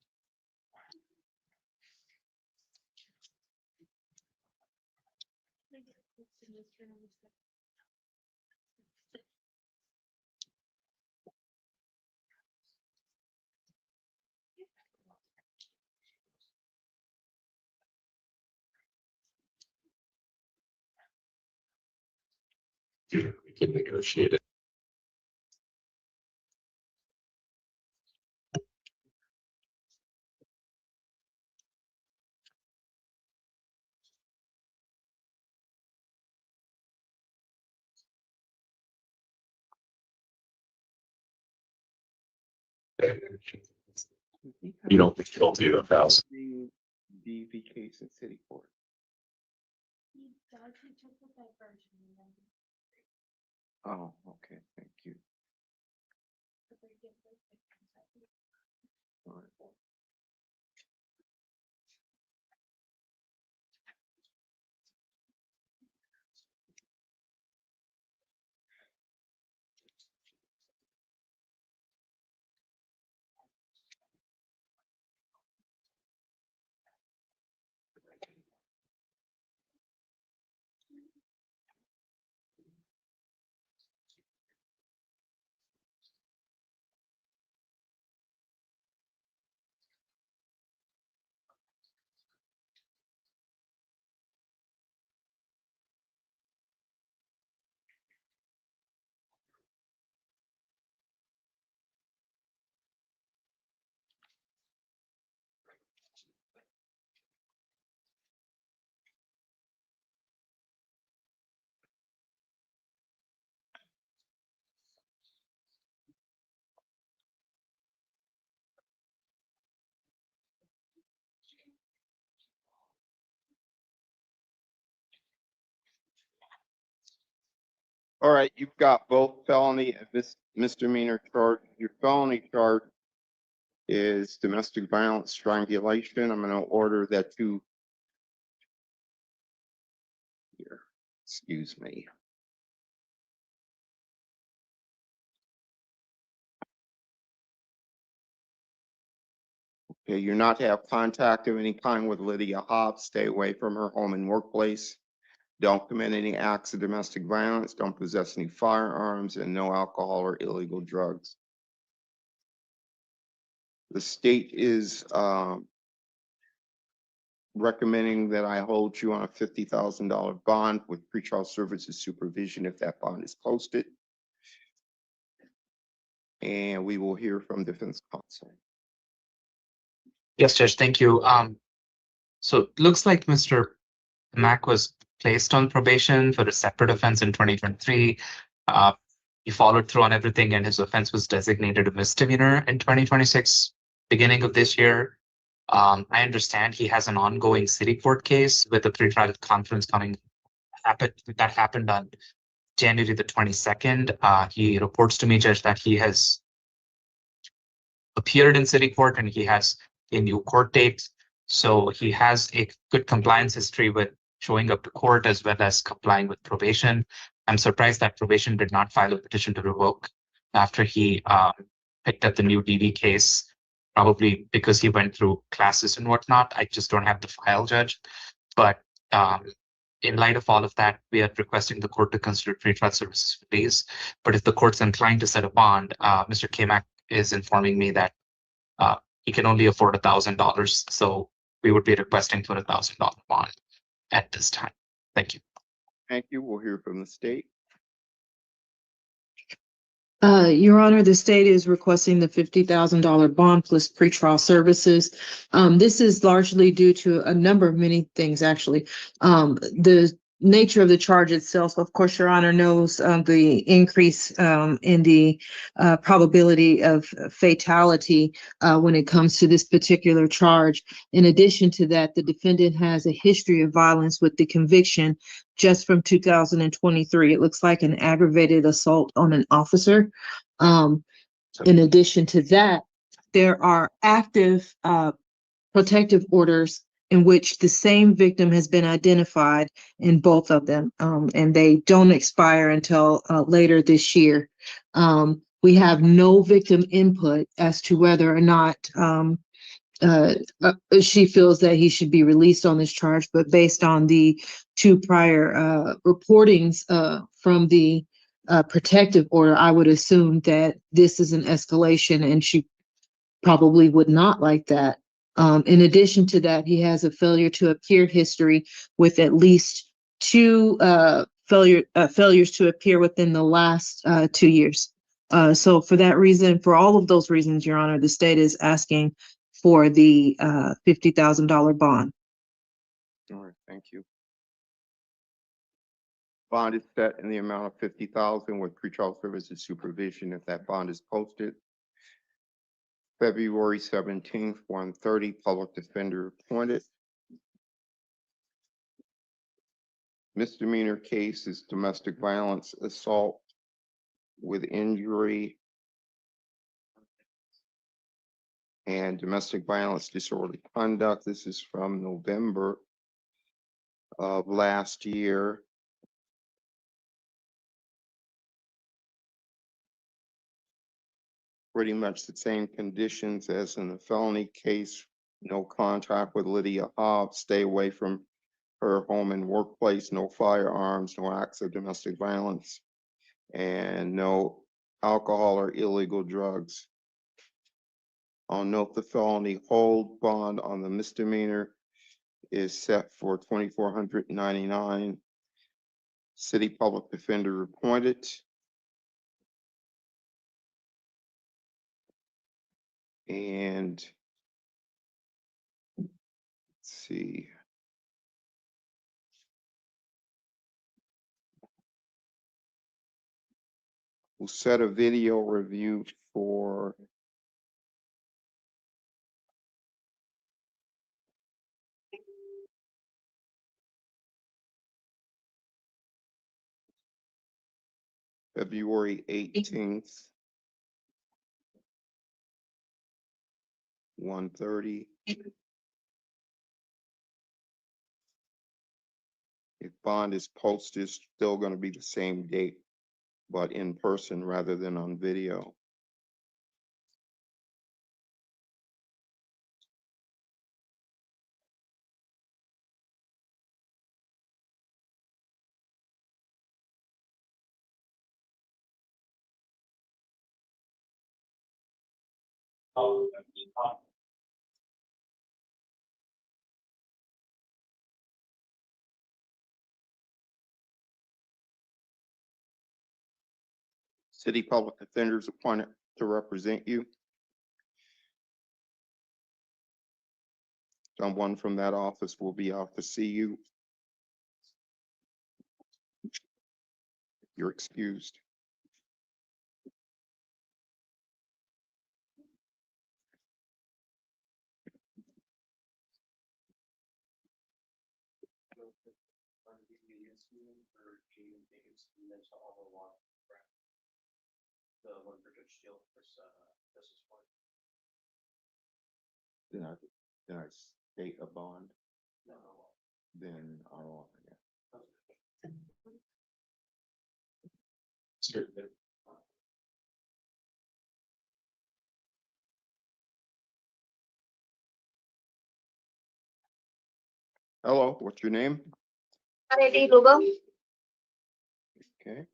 We can negotiate it. You don't think he'll do 1,000? The DV case in city court. Oh, okay, thank you. All right. All right, you've got both felony and misdemeanor charge. Your felony charge is domestic violence strangulation. I'm going to order that you here. Excuse me. Okay, you're not to have contact of any kind with Lydia Hobbs. Stay away from her home and workplace. Don't commit any acts of domestic violence. Don't possess any firearms, and no alcohol or illegal drugs. The state is recommending that I hold you on a $50,000 bond with pretrial services supervision if that bond is posted. And we will hear from defense counsel. Yes, Judge, thank you. So it looks like Mr. Mack was placed on probation for a separate offense in 2023. He followed through on everything, and his offense was designated a misdemeanor in 2026, beginning of this year. I understand he has an ongoing city court case with a pretrial conference that happened on January the 22nd. He reports to me, Judge, that he has appeared in city court and he has a new court date. So he has a good compliance history with showing up to court as well as complying with probation. I'm surprised that probation did not file a petition to revoke after he picked up the new DV case, probably because he went through classes and whatnot. I just don't have the file, Judge. But in light of all of that, we are requesting the court to consider pretrial services fees. But if the court's inclined to set a bond, Mr. K-Mac is informing me that he can only afford $1,000. So we would be requesting for $1,000 bond at this time. Thank you. Thank you. We'll hear from the state. Your Honor, the state is requesting the $50,000 bond plus pretrial services. This is largely due to a number of many things, actually. The nature of the charge itself, of course, Your Honor knows the increase in the probability of fatality when it comes to this particular charge. In addition to that, the defendant has a history of violence with the conviction just from 2023. It looks like an aggravated assault on an officer. In addition to that, there are active protective orders in which the same victim has been identified in both of them, and they don't expire until later this year. We have no victim input as to whether or not she feels that he should be released on this charge, but based on the two prior reportings from the protective order, I would assume that this is an escalation and she probably would not like that. In addition to that, he has a failure to appear history with at least two failures to appear within the last 2 years. So for that reason, for all of those reasons, Your Honor, the state is asking for the $50,000 bond. All right, thank you. Bond is set in the amount of 50,000 with pretrial services supervision if that bond is posted. February 17th, 1:30, public defender appointed. Misdemeanor case is domestic violence assault with injury and domestic violence disorderly conduct. This is from November of last year. Pretty much the same conditions as in the felony case. No contact with Lydia Hobbs, stay away from her home and workplace, no firearms, no acts of domestic violence, and no alcohol or illegal drugs. I'll note the felony hold bond on the misdemeanor is set for $2,499. City public defender appointed. And let's see. We'll set a video review for February 18th, 1:30. If bond is posted, it's still going to be the same date, but in person rather than on video. City public defenders appointed to represent you. Someone from that office will be out to see you. You're excused. Did I state a bond? No. Then I'll. Hello, what's your name? Okay.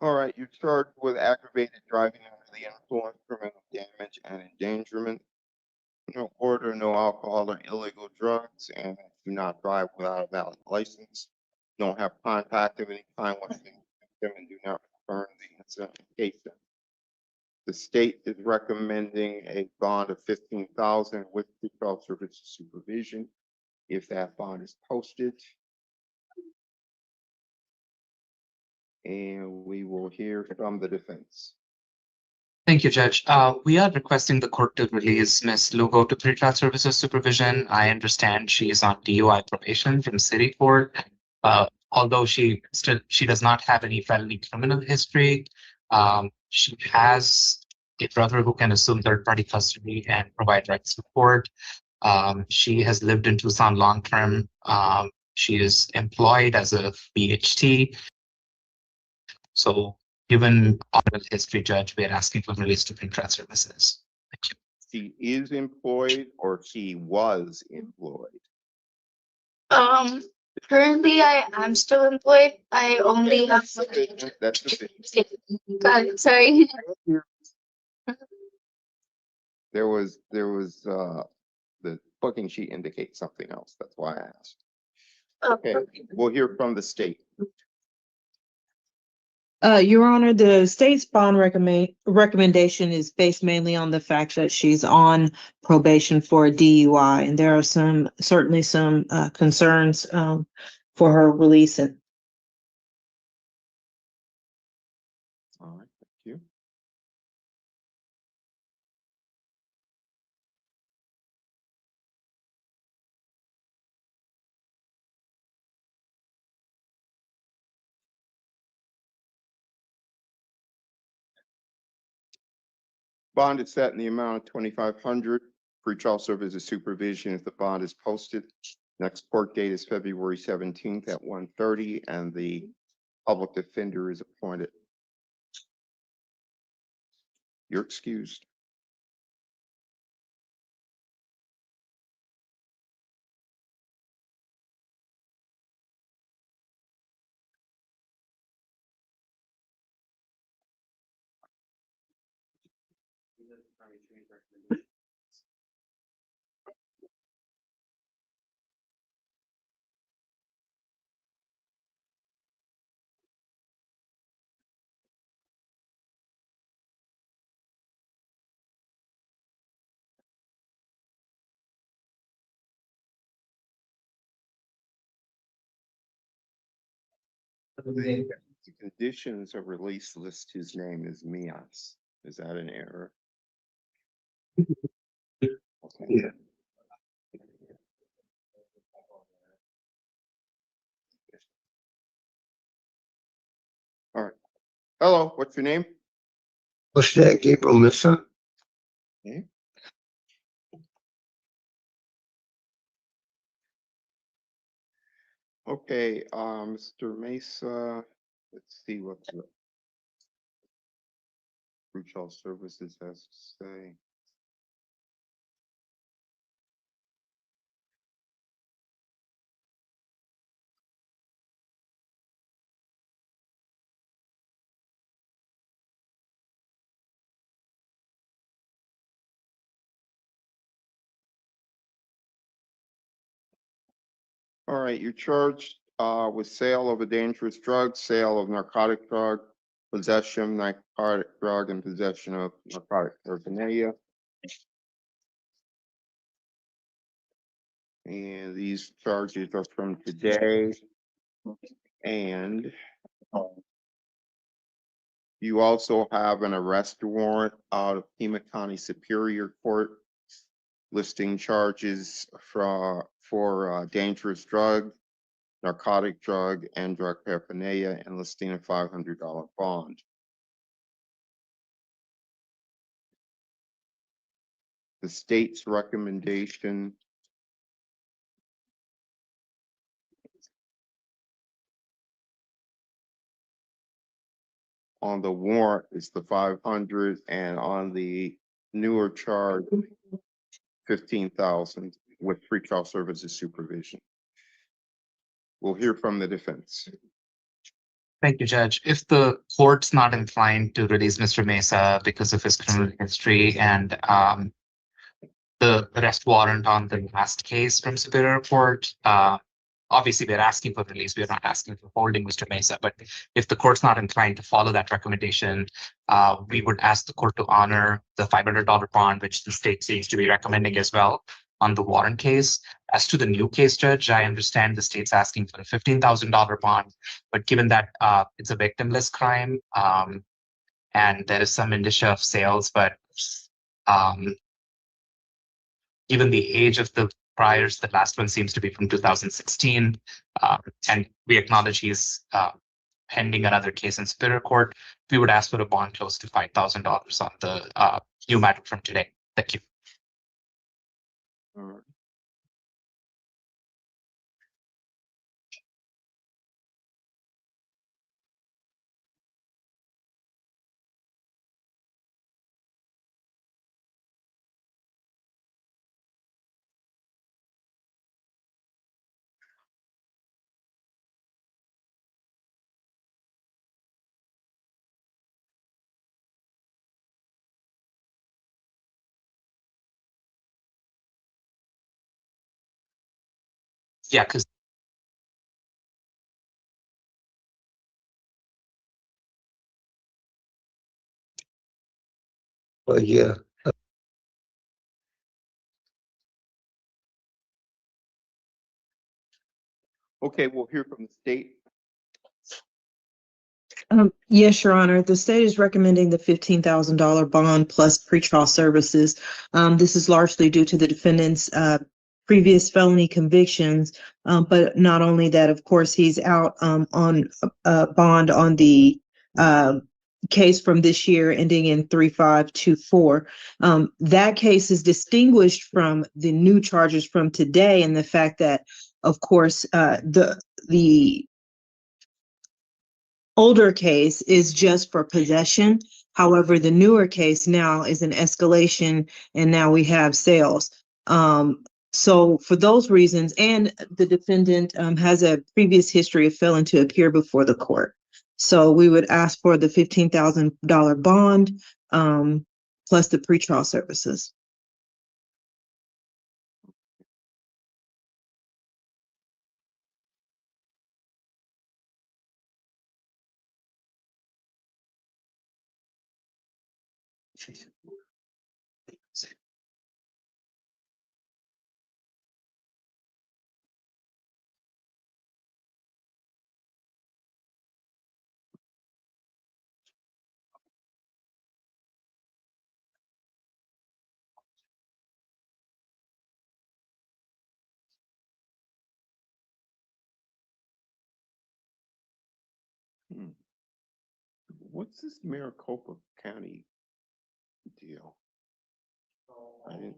All right, you're charged with aggravated driving under the influence, criminal damage, and endangerment. No order, no alcohol or illegal drugs, and do not drive without a valid license. don't have contact of any kind with them and do not return the identification. The state is recommending a bond of 15,000 with pretrial services supervision if that bond is posted. And we will hear from the defense. Thank you, Judge. We are requesting the court to release Ms. Lugo to pretrial services supervision. I understand she is on DUI probation from city court. Although she does not have any felony criminal history. She has a brother who can assume third-party custody and provide right support. She has lived in Tucson long-term. She is employed as a BHT. So given all of history, Judge, we are asking for release to pretrial services. Thank you. She is employed or she was employed? Currently I am still employed. I only have. That's the God, sorry. There was the booking sheet indicates something else. That's why I asked. Okay, we'll hear from the state. Your Honor, the state's bond recommendation is based mainly on the fact that she's on probation for a DUI, and there are certainly some concerns for her release. All right, thank you. Bond is set in the amount of 2,500. Pretrial services supervision if the bond is posted. Next court date is February 17th at 1:30, and the public defender is appointed. You're excused. The conditions of release list his name as Mias. Is that an error? Okay. Yeah. All right. Hello, what's your name? What's that, Gabriel Missa? Okay. Okay, Mr. Mesa, let's see what the pretrial services has to say. All right, you're charged with sale of a dangerous drug, sale of narcotic drug, possession of narcotic drug, and possession of narcotic paraphernalia. And these charges are from today. And you also have an arrest warrant out of Pima County Superior Court listing charges for dangerous drug, narcotic drug, and drug paraphernalia, and listing a $500 bond. The state's recommendation on the warrant is the 500, and on the newer charge, 15,000 with pretrial services supervision. We'll hear from the defense. Thank you, Judge. If the court's not inclined to release Mr. Mesa because of his criminal history and the arrest warrant on the last case from Superior Court, obviously we're asking for release. We're not asking for holding Mr. Mesa, but if the court's not inclined to follow that recommendation, we would ask the court to honor the $500 bond, which the state seems to be recommending as well on the Warren case. As to the new case, Judge, I understand the state's asking for a $15,000 bond, but given that it's a victimless crime, and there is some indicia of sales, but um, given the age of the priors, the last one seems to be from 2016, and we acknowledge he's pending another case in Superior Court. We would ask for a bond close to $5,000 on the new matter from today. Thank you. All right. Yeah, because But yeah, Okay, we'll hear from the state. Yes, Your Honor. The state is recommending the $15,000 bond plus pretrial services. This is largely due to the defendant's previous felony convictions. But not only that, of course, he's out on bond on the case from this year ending in 3524. That case is distinguished from the new charges from today and the fact that, of course, the older case is just for possession. However, the newer case now is an escalation and now we have sales. So for those reasons, and the defendant has a previous history of failing to appear before the court. So we would ask for the $15,000 bond plus the pretrial services. Hmm. What's this Maricopa County deal? I didn't.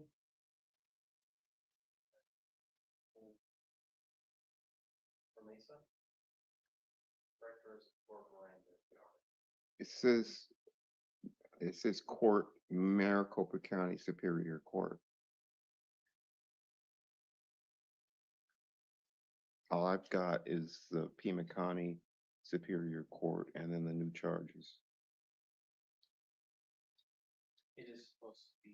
It says court, Maricopa County Superior Court. All I've got is the Pima County Superior Court and then the new charges. it is supposed to be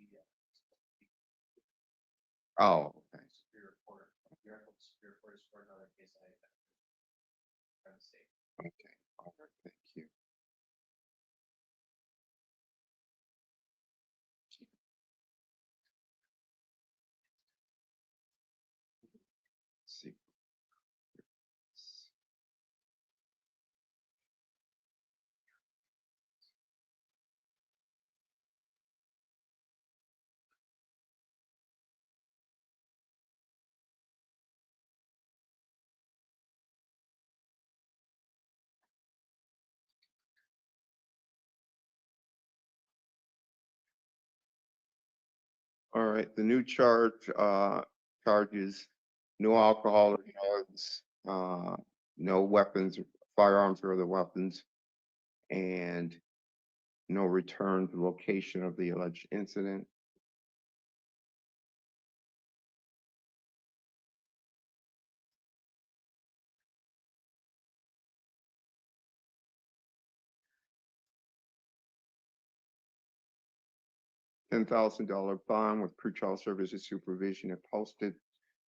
Oh, okay. Superior Court. Superior Court is for another case from the state. Okay. All right. Thank you. See. All right, the new charges, no alcohol or drugs, no weapons, firearms or other weapons, and no return to location of the alleged incident. $10,000 bond with pretrial services supervision if posted.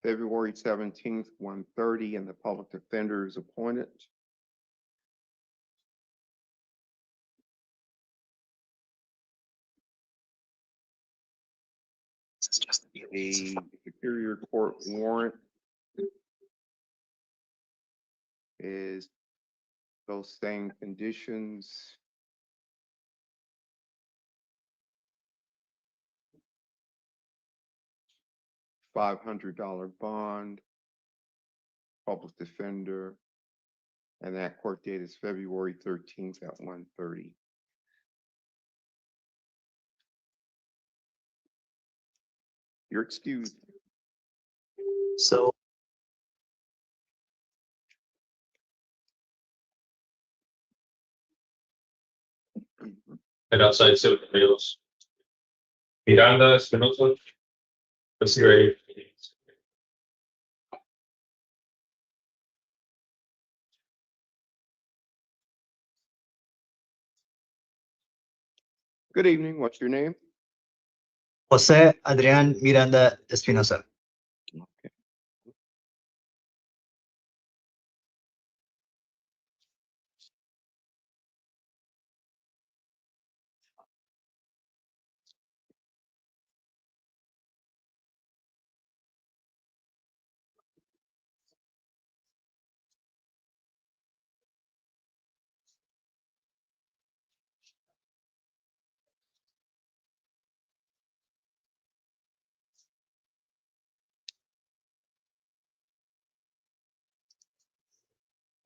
February 17th, 1:30, and the public defender is appointed. This is just the The Superior Court warrant is those same conditions. $500 bond, public defender, and that court date is February 13th at 1:30. You're excused. So And outside Silver Mills. Miranda Espinosa. Let's see right here. Good evening. What's your name? Jose Adrian Miranda Espinosa.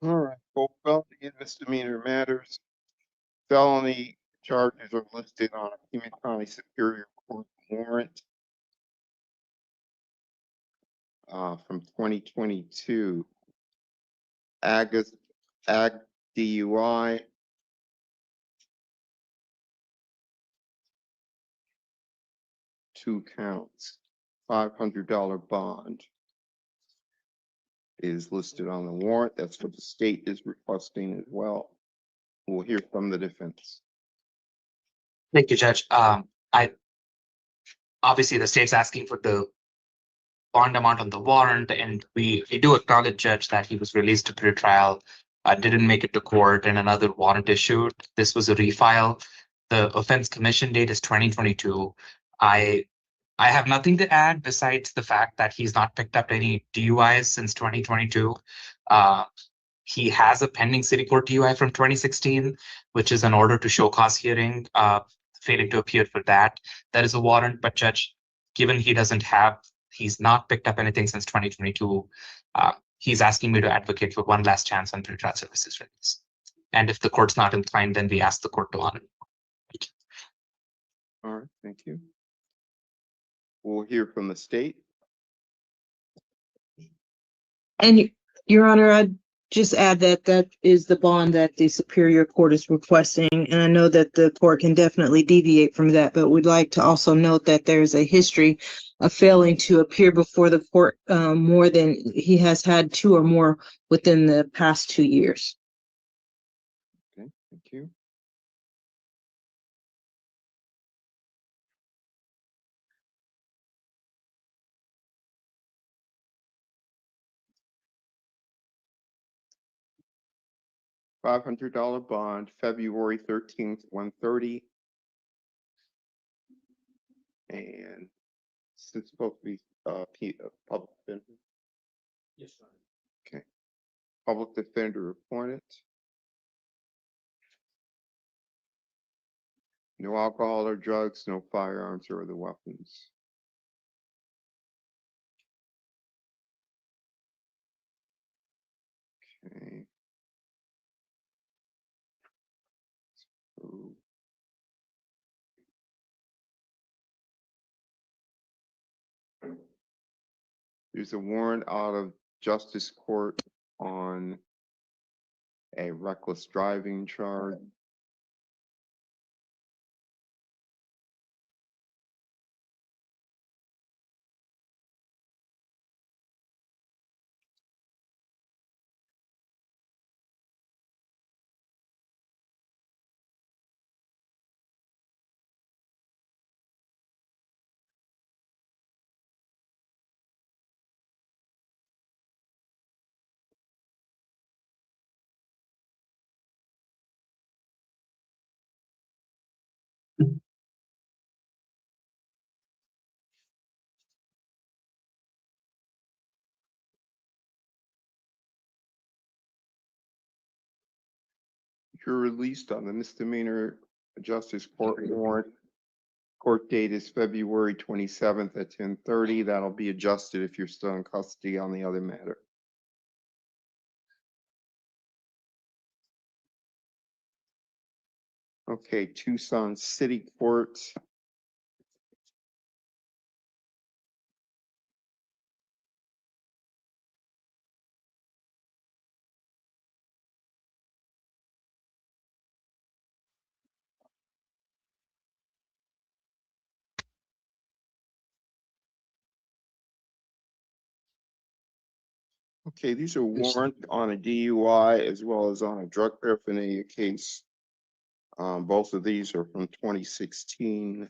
All right, both felony and misdemeanor matters. Felony charges are listed on a Pima County Superior Court warrant from 2022. Ag DUI. Two counts, $500 bond is listed on the warrant. That's what the state is requesting as well. We'll hear from the defense. thank you, Judge. I obviously the state's asking for the bond amount on the warrant, and we do acknowledge, Judge, that he was released to pre-trial, didn't make it to court, and another warrant issued. This was a refile. The offense commission date is 2022. I have nothing to add besides the fact that he's not picked up any DUIs since 2022. He has a pending city court DUI from 2016, which is an order to show cause hearing, failing to appear for that. That is a warrant, but Judge, given he's not picked up anything since 2022, he's asking me to advocate for one last chance on pretrial services release. And if the court's not inclined, then we ask the court to honor. All right, thank you. We'll hear from the state. And Your Honor, I'd just add that that is the bond that the Superior Court is requesting. And I know that the court can definitely deviate from that, but we'd like to also note that there's a history of failing to appear before the court more than he has had two or more within the past 2 years. Okay, thank you. $500 bond, February 13th, 1:30. And it's supposed to be public defender. Yes, sir. Okay. Public defender appointed. No alcohol or drugs, no firearms or other weapons. Okay. So, there's a warrant out of Justice Court on a reckless driving charge. You're released on the misdemeanor justice court warrant. Court date is February 27th at 10:30. That'll be adjusted if you're still in custody on the other matter. Okay, Tucson City Court. Okay, these are warrant on a DUI as well as on a drug paraphernalia case. Both of these are from 2016.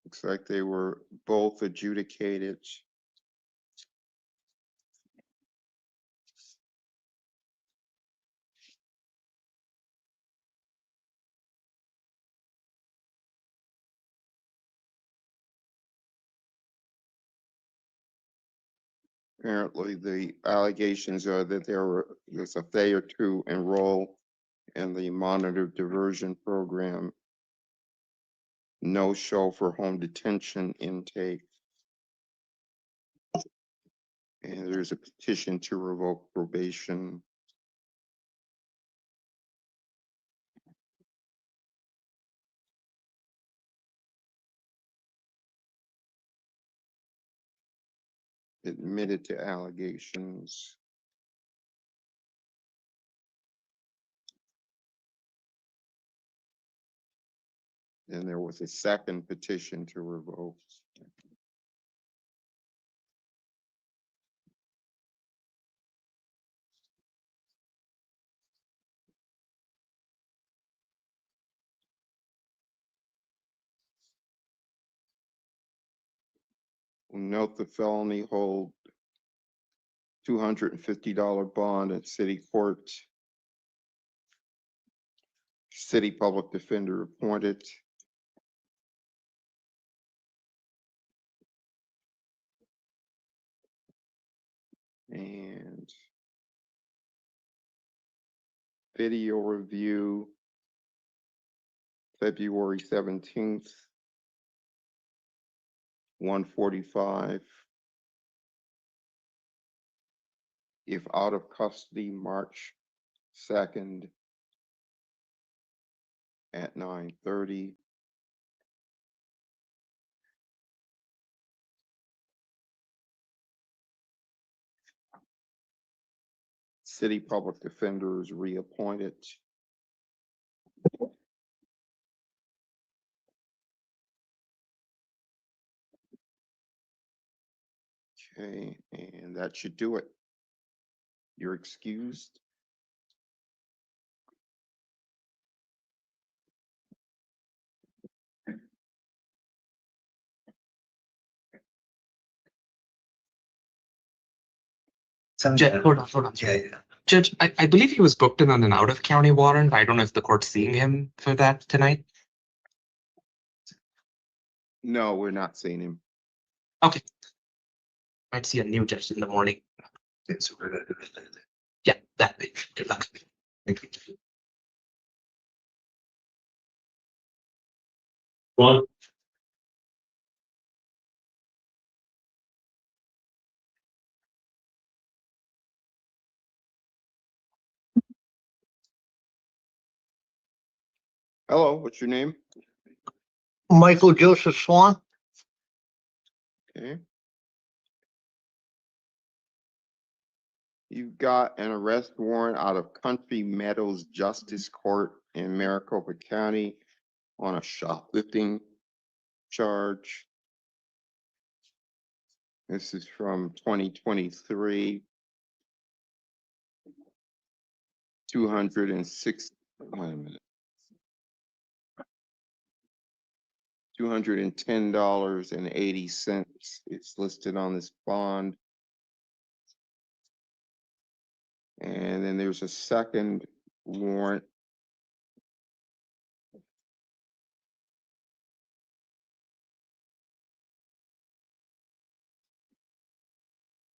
Looks like they were both adjudicated. Apparently, the allegations are that there was a failure to enroll in the monitored diversion program. No show for home detention intake. And there's a petition to revoke probation. Admitted to allegations. And there was a second petition to revoke. Note the felony hold $250 bond at city court. City public defender appointed. And video review February 17th, 1:45. If out of custody, March 2nd at 9:30. City public defender is reappointed. Okay, and that should do it. You're excused. Judge, hold on. Yeah. Judge, I believe he was booked in on an out of county warrant. I don't know if the court's seeing him for that tonight. No, we're not seeing him. Okay. Might see a new judge in the morning. Yeah, that. Good luck. Thank you. One. Hello, what's your name? Michael Joseph Swan. Okay. You've got an arrest warrant out of Country Meadows Justice Court in Maricopa County on a shoplifting charge. This is from 2023. 206, wait a minute. $210.80. It's listed on this bond. And then there's a second warrant.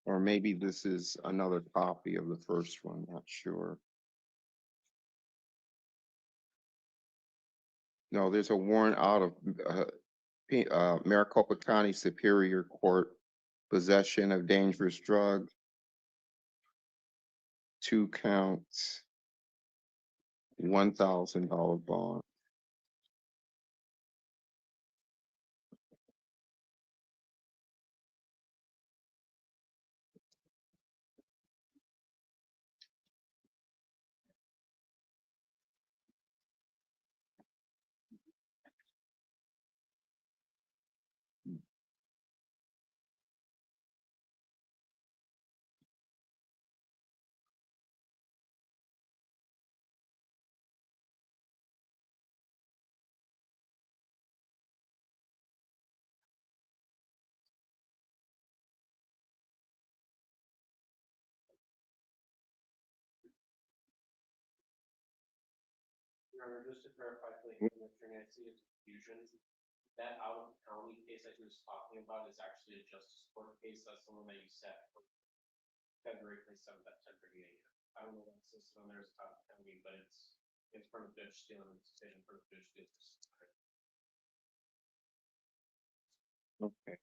Or maybe this is another copy of the first one, not sure. No, there's a warrant out of Maricopa County Superior Court, possession of dangerous drug. 2 counts, $1,000 bond. Just to clarify, Commissioner Nancy, it's confusion. That out of county case that he was talking about is actually a justice court case. That's the one that you set for February 27th at 10:30 a.m. I don't know what it's listed on there as out of county, but it's from Judge Steele and it's decision from Judge Steele. Okay.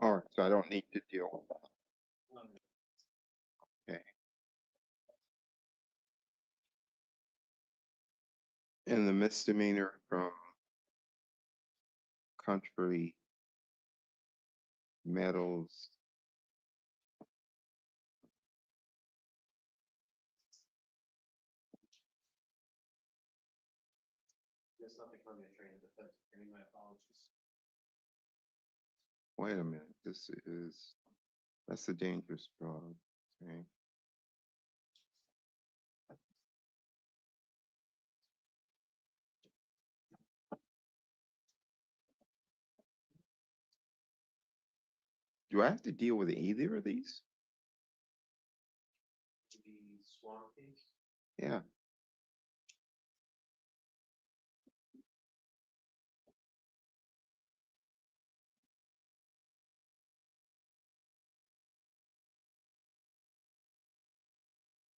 All right, so I don't need to deal with that. Okay. And the misdemeanor from Country Meadows. There's nothing from the attorney defense attorney, my apologies. Wait a minute, that's a dangerous drug. Okay. Do I have to deal with either of these? The Swan case. Yeah.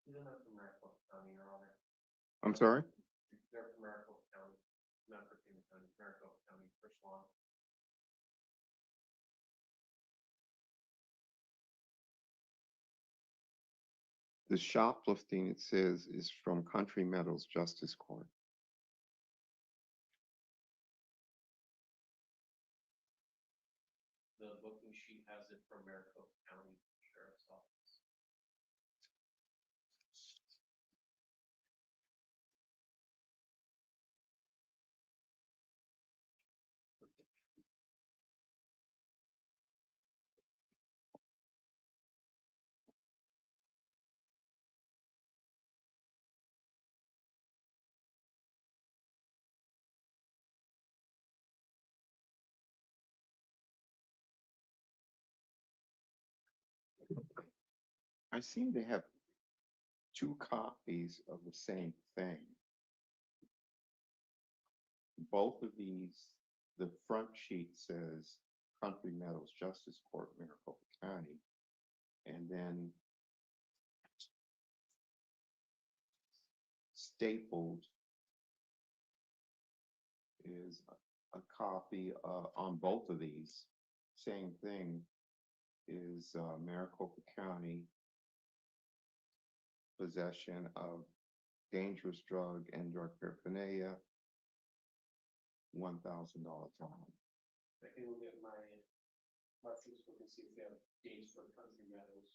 You don't have to Maricopa County, Your Honor. I'm sorry? They're from Maricopa County, not for Pima County, Maricopa County, first one. The shoplifting, it says, is from Country Meadows Justice Court. The booking sheet has it from Maricopa County Sheriff's Office. I seem to have 2 copies of the same thing. Both of these, the front sheet says Country Meadows Justice Court, Maricopa County. And then stapled is a copy on both of these. Same thing is Maricopa County possession of dangerous drug and drug paraphernalia, $1,000 fine. I can look at my Facebook and see if they have dates for Country Meadows.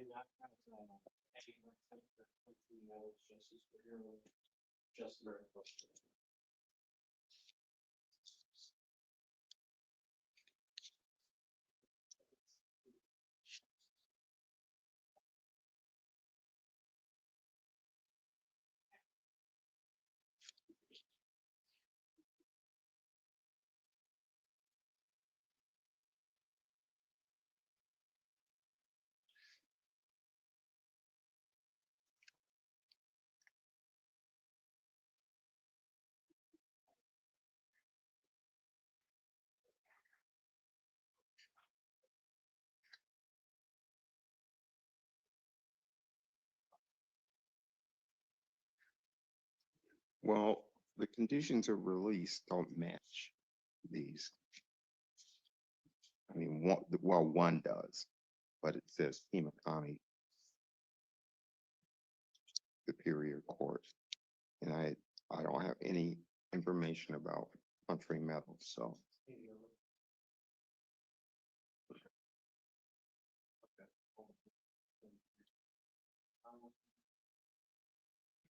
not have any attempt for justice for your just America. Well, the conditions of release don't match these. I mean, one does, but it says Pima County Superior Court. And I don't have any information about Country Meadows, so.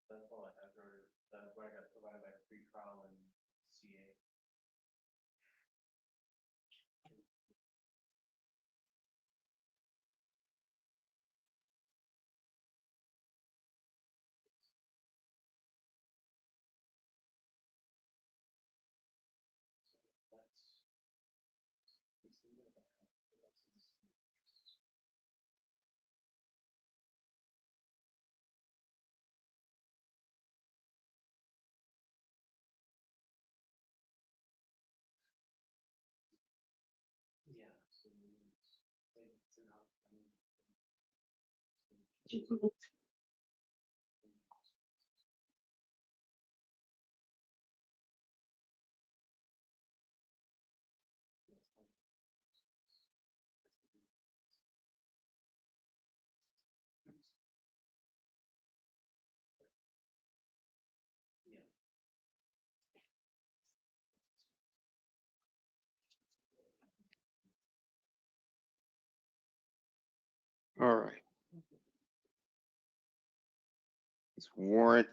That's all I have, or that's what I got provided by pre-trial and CA. Yeah. So it's enough. All right. It's warrant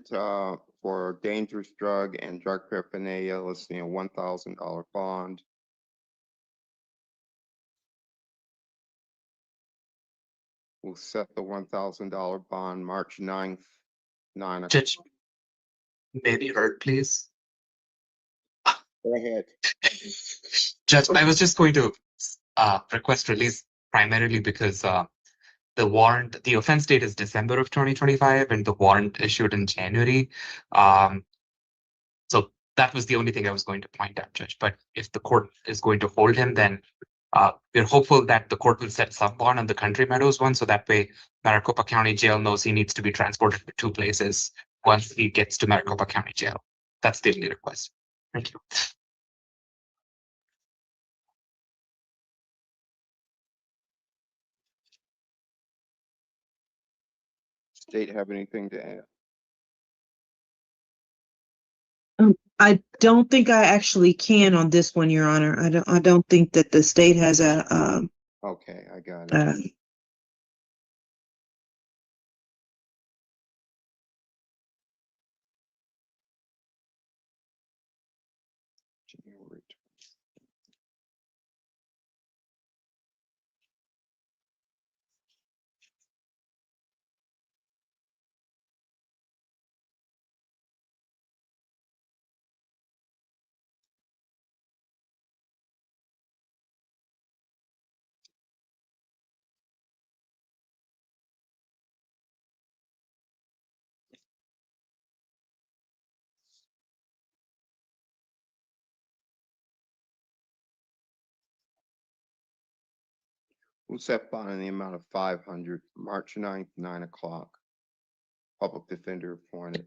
for dangerous drug and drug paraphernalia listing a $1,000 bond. We'll set the $1,000 bond March 9th, 9 o'clock. Judge, maybe heard, please. Go ahead. Judge, I was just going to request release primarily because the warrant, the offense date is December of 2025 and the warrant issued in January. So that was the only thing I was going to point out, Judge. But if the court is going to hold him, then we're hopeful that the court will set some bond on the Country Meadows one. So that way Maricopa County Jail knows he needs to be transported to two places once he gets to Maricopa County Jail. That's the only request. Thank you. State have anything to add? I don't think I actually can on this one, Your Honor. I don't think that the state has a, Okay, I got it. January We'll set bond in the amount of 500, March 9th, 9 o'clock. Public defender appointed.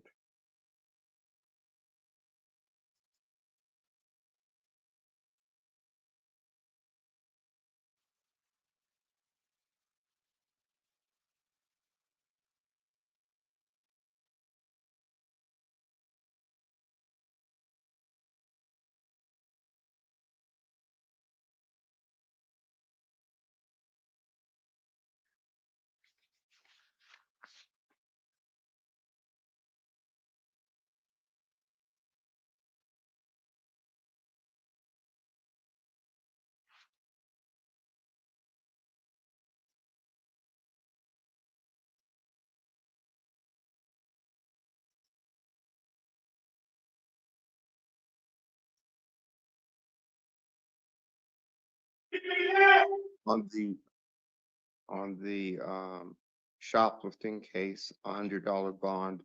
On the shoplifting case, $100 bond,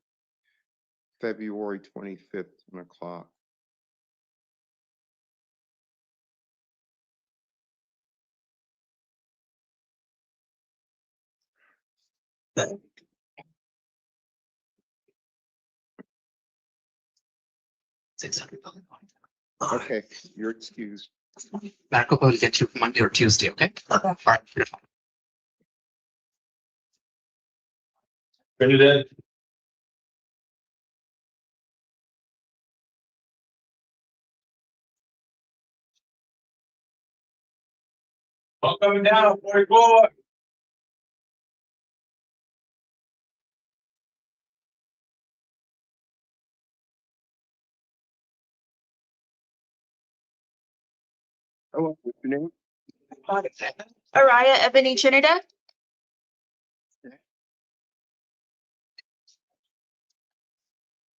February 25th, 1 o'clock. $600. Okay, you're excused. Maricopa will get you Monday or Tuesday, okay? Okay. All right, beautiful. Trinidad. All coming down, 44. Hello, what's your name? Araya Ebony Trinidad.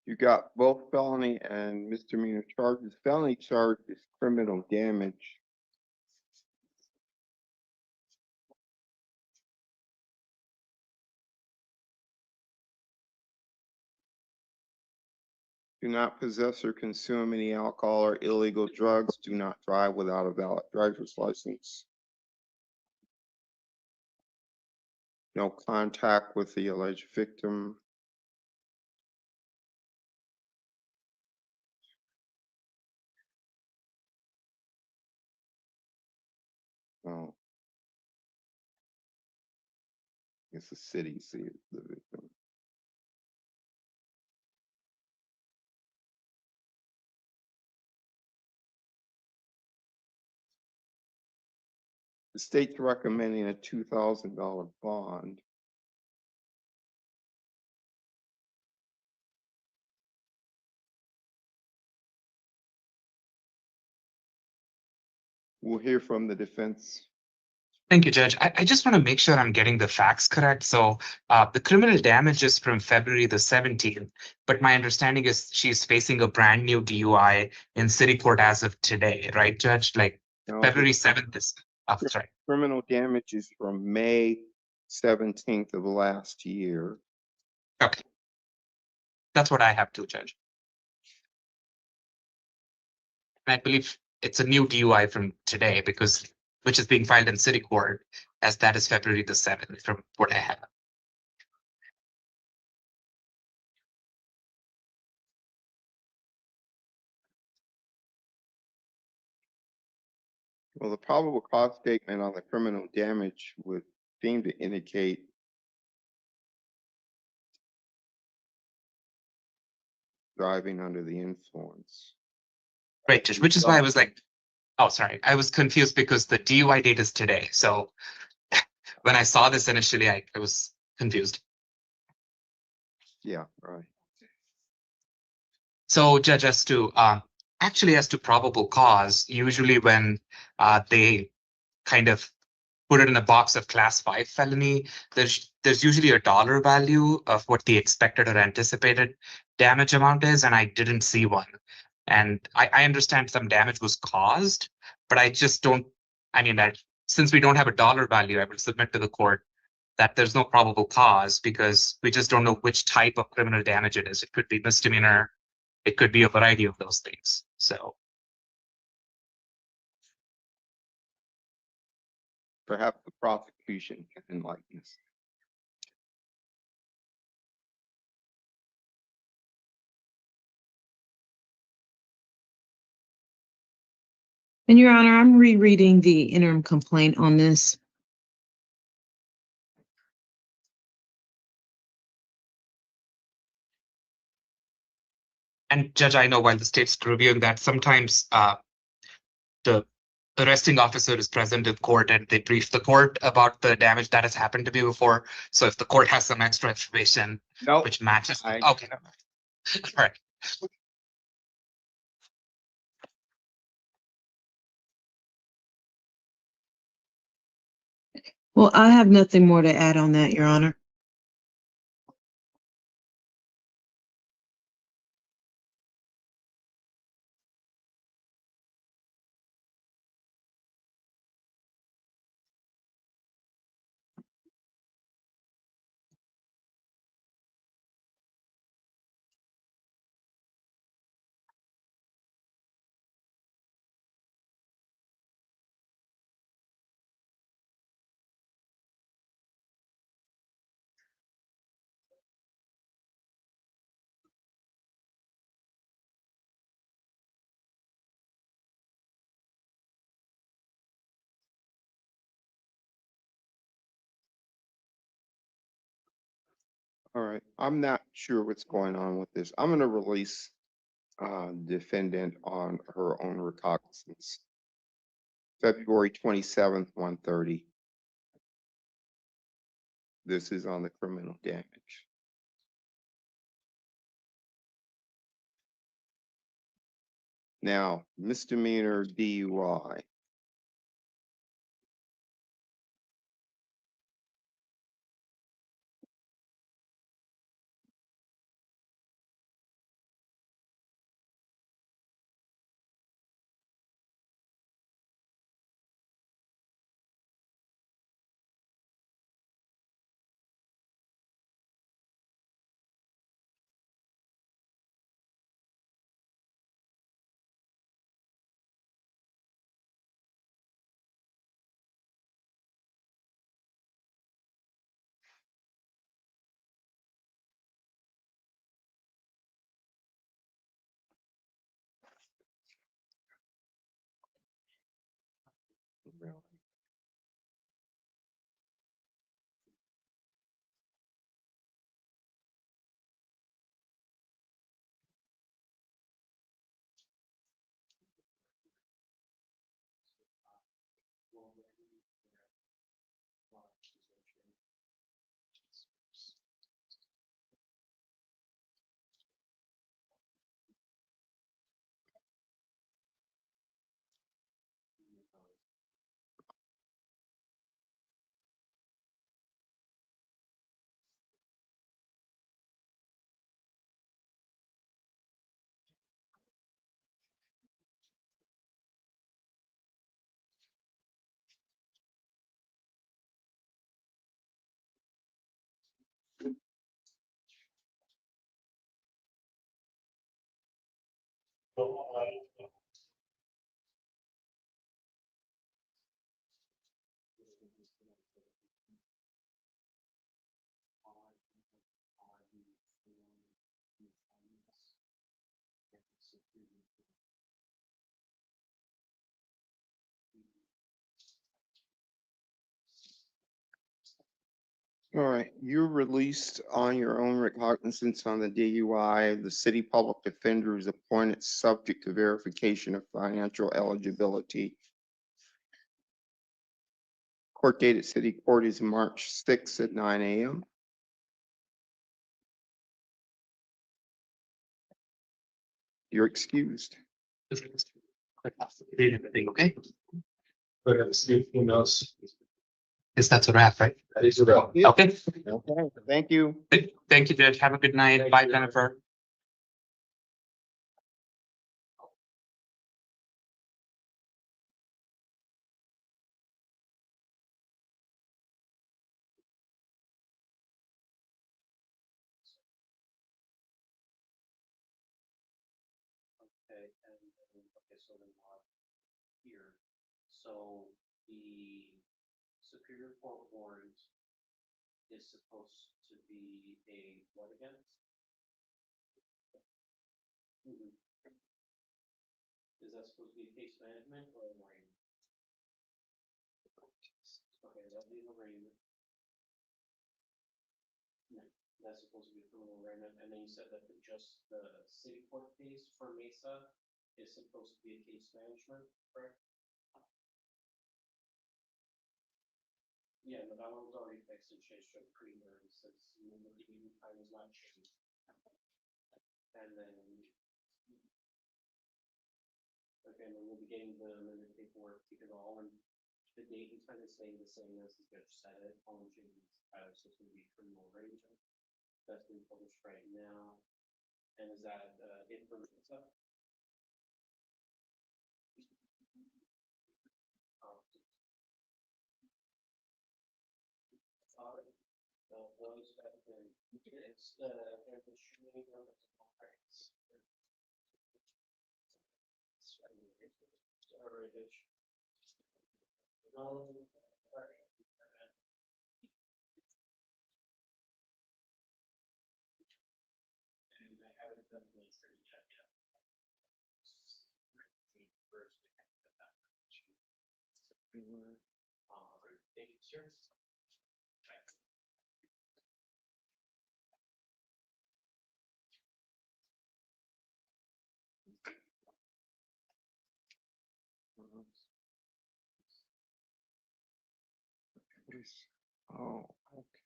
You got both felony and misdemeanor charges. Felony charge is criminal damage. Do not possess or consume any alcohol or illegal drugs. Do not drive without a valid driver's license. No contact with the alleged victim. Oh. It's the city, see the victim. The state's recommending a $2,000 bond. We'll hear from the defense. Thank you, Judge. I just want to make sure I'm getting the facts correct. So the criminal damage is from February the 17th, but my understanding is she's facing a brand new DUI in city court as of today, right, Judge? Like No, February 7th is, oh, sorry. Criminal damage is from May 17th of last year. Okay. That's what I have too, Judge. And I believe it's a new DUI from today because which is being filed in city court as that is February the 7th from what I have. Well, the probable cause statement on the criminal damage would seem to indicate driving under the influence. Right, Judge, which is why I was like, oh, sorry. I was confused because the DUI date is today. So when I saw this initially, I was confused. Yeah, right. So, Judge, as to actually as to probable cause, usually when they kind of put it in a box of class 5 felony, there's usually a dollar value of what the expected or anticipated damage amount is, and I didn't see one. And I understand some damage was caused, but I just don't. I mean, since we don't have a dollar value, I will submit to the court that there's no probable cause because we just don't know which type of criminal damage it is. It could be misdemeanor. It could be a variety of those things. So Perhaps the prosecution can enlighten us. And Your Honor, I'm rereading the interim complaint on this. and Judge, I know while the state's reviewing that, sometimes the arresting officer is present in court and they brief the court about the damage that has happened to me before. So if the court has some extra information which matches, okay, all right. Well, I have nothing more to add on that, Your Honor. All right, I'm not sure what's going on with this. I'm gonna release defendant on her own recognizance. February 27th, 1:30. This is on the criminal damage. Now, misdemeanor DUI. All right, you're released on your own recognizance on the DUI. The city public defender is appointed subject to verification of financial eligibility. Court date at city court is March 6th at 9 a.m. You're excused. Everything okay? But if Steve emails, Is that's a wrap, right? that is a wrap. Okay. Okay, thank you. Thank you, Judge. Have a good night. Bye, Jennifer. Okay, okay, so then here, so the Superior Court warrant is supposed to be a what again? Mhm. Is that supposed to be a case management or an arraignment? Okay, that'll be an arraignment. No, that's supposed to be a criminal arraignment, and then you said that just the city court case for Mesa is supposed to be a case management, correct? Yeah, but that one was already fixed and changed to a creamer since the meeting time is not changed. And then. Okay, and then we'll be getting the amended paperwork to it all, and the date is kind of staying the same as the judge said it, only changes, so it's gonna be criminal arrangement. That's being published right now. And is that, it for Mesa? Alright, so those have been, it's the, there's a shooting of the conference. Sorry, bitch. No, sorry. And I haven't done the trade check yet. First, I have to get that. Thank you, sir. Oh, okay.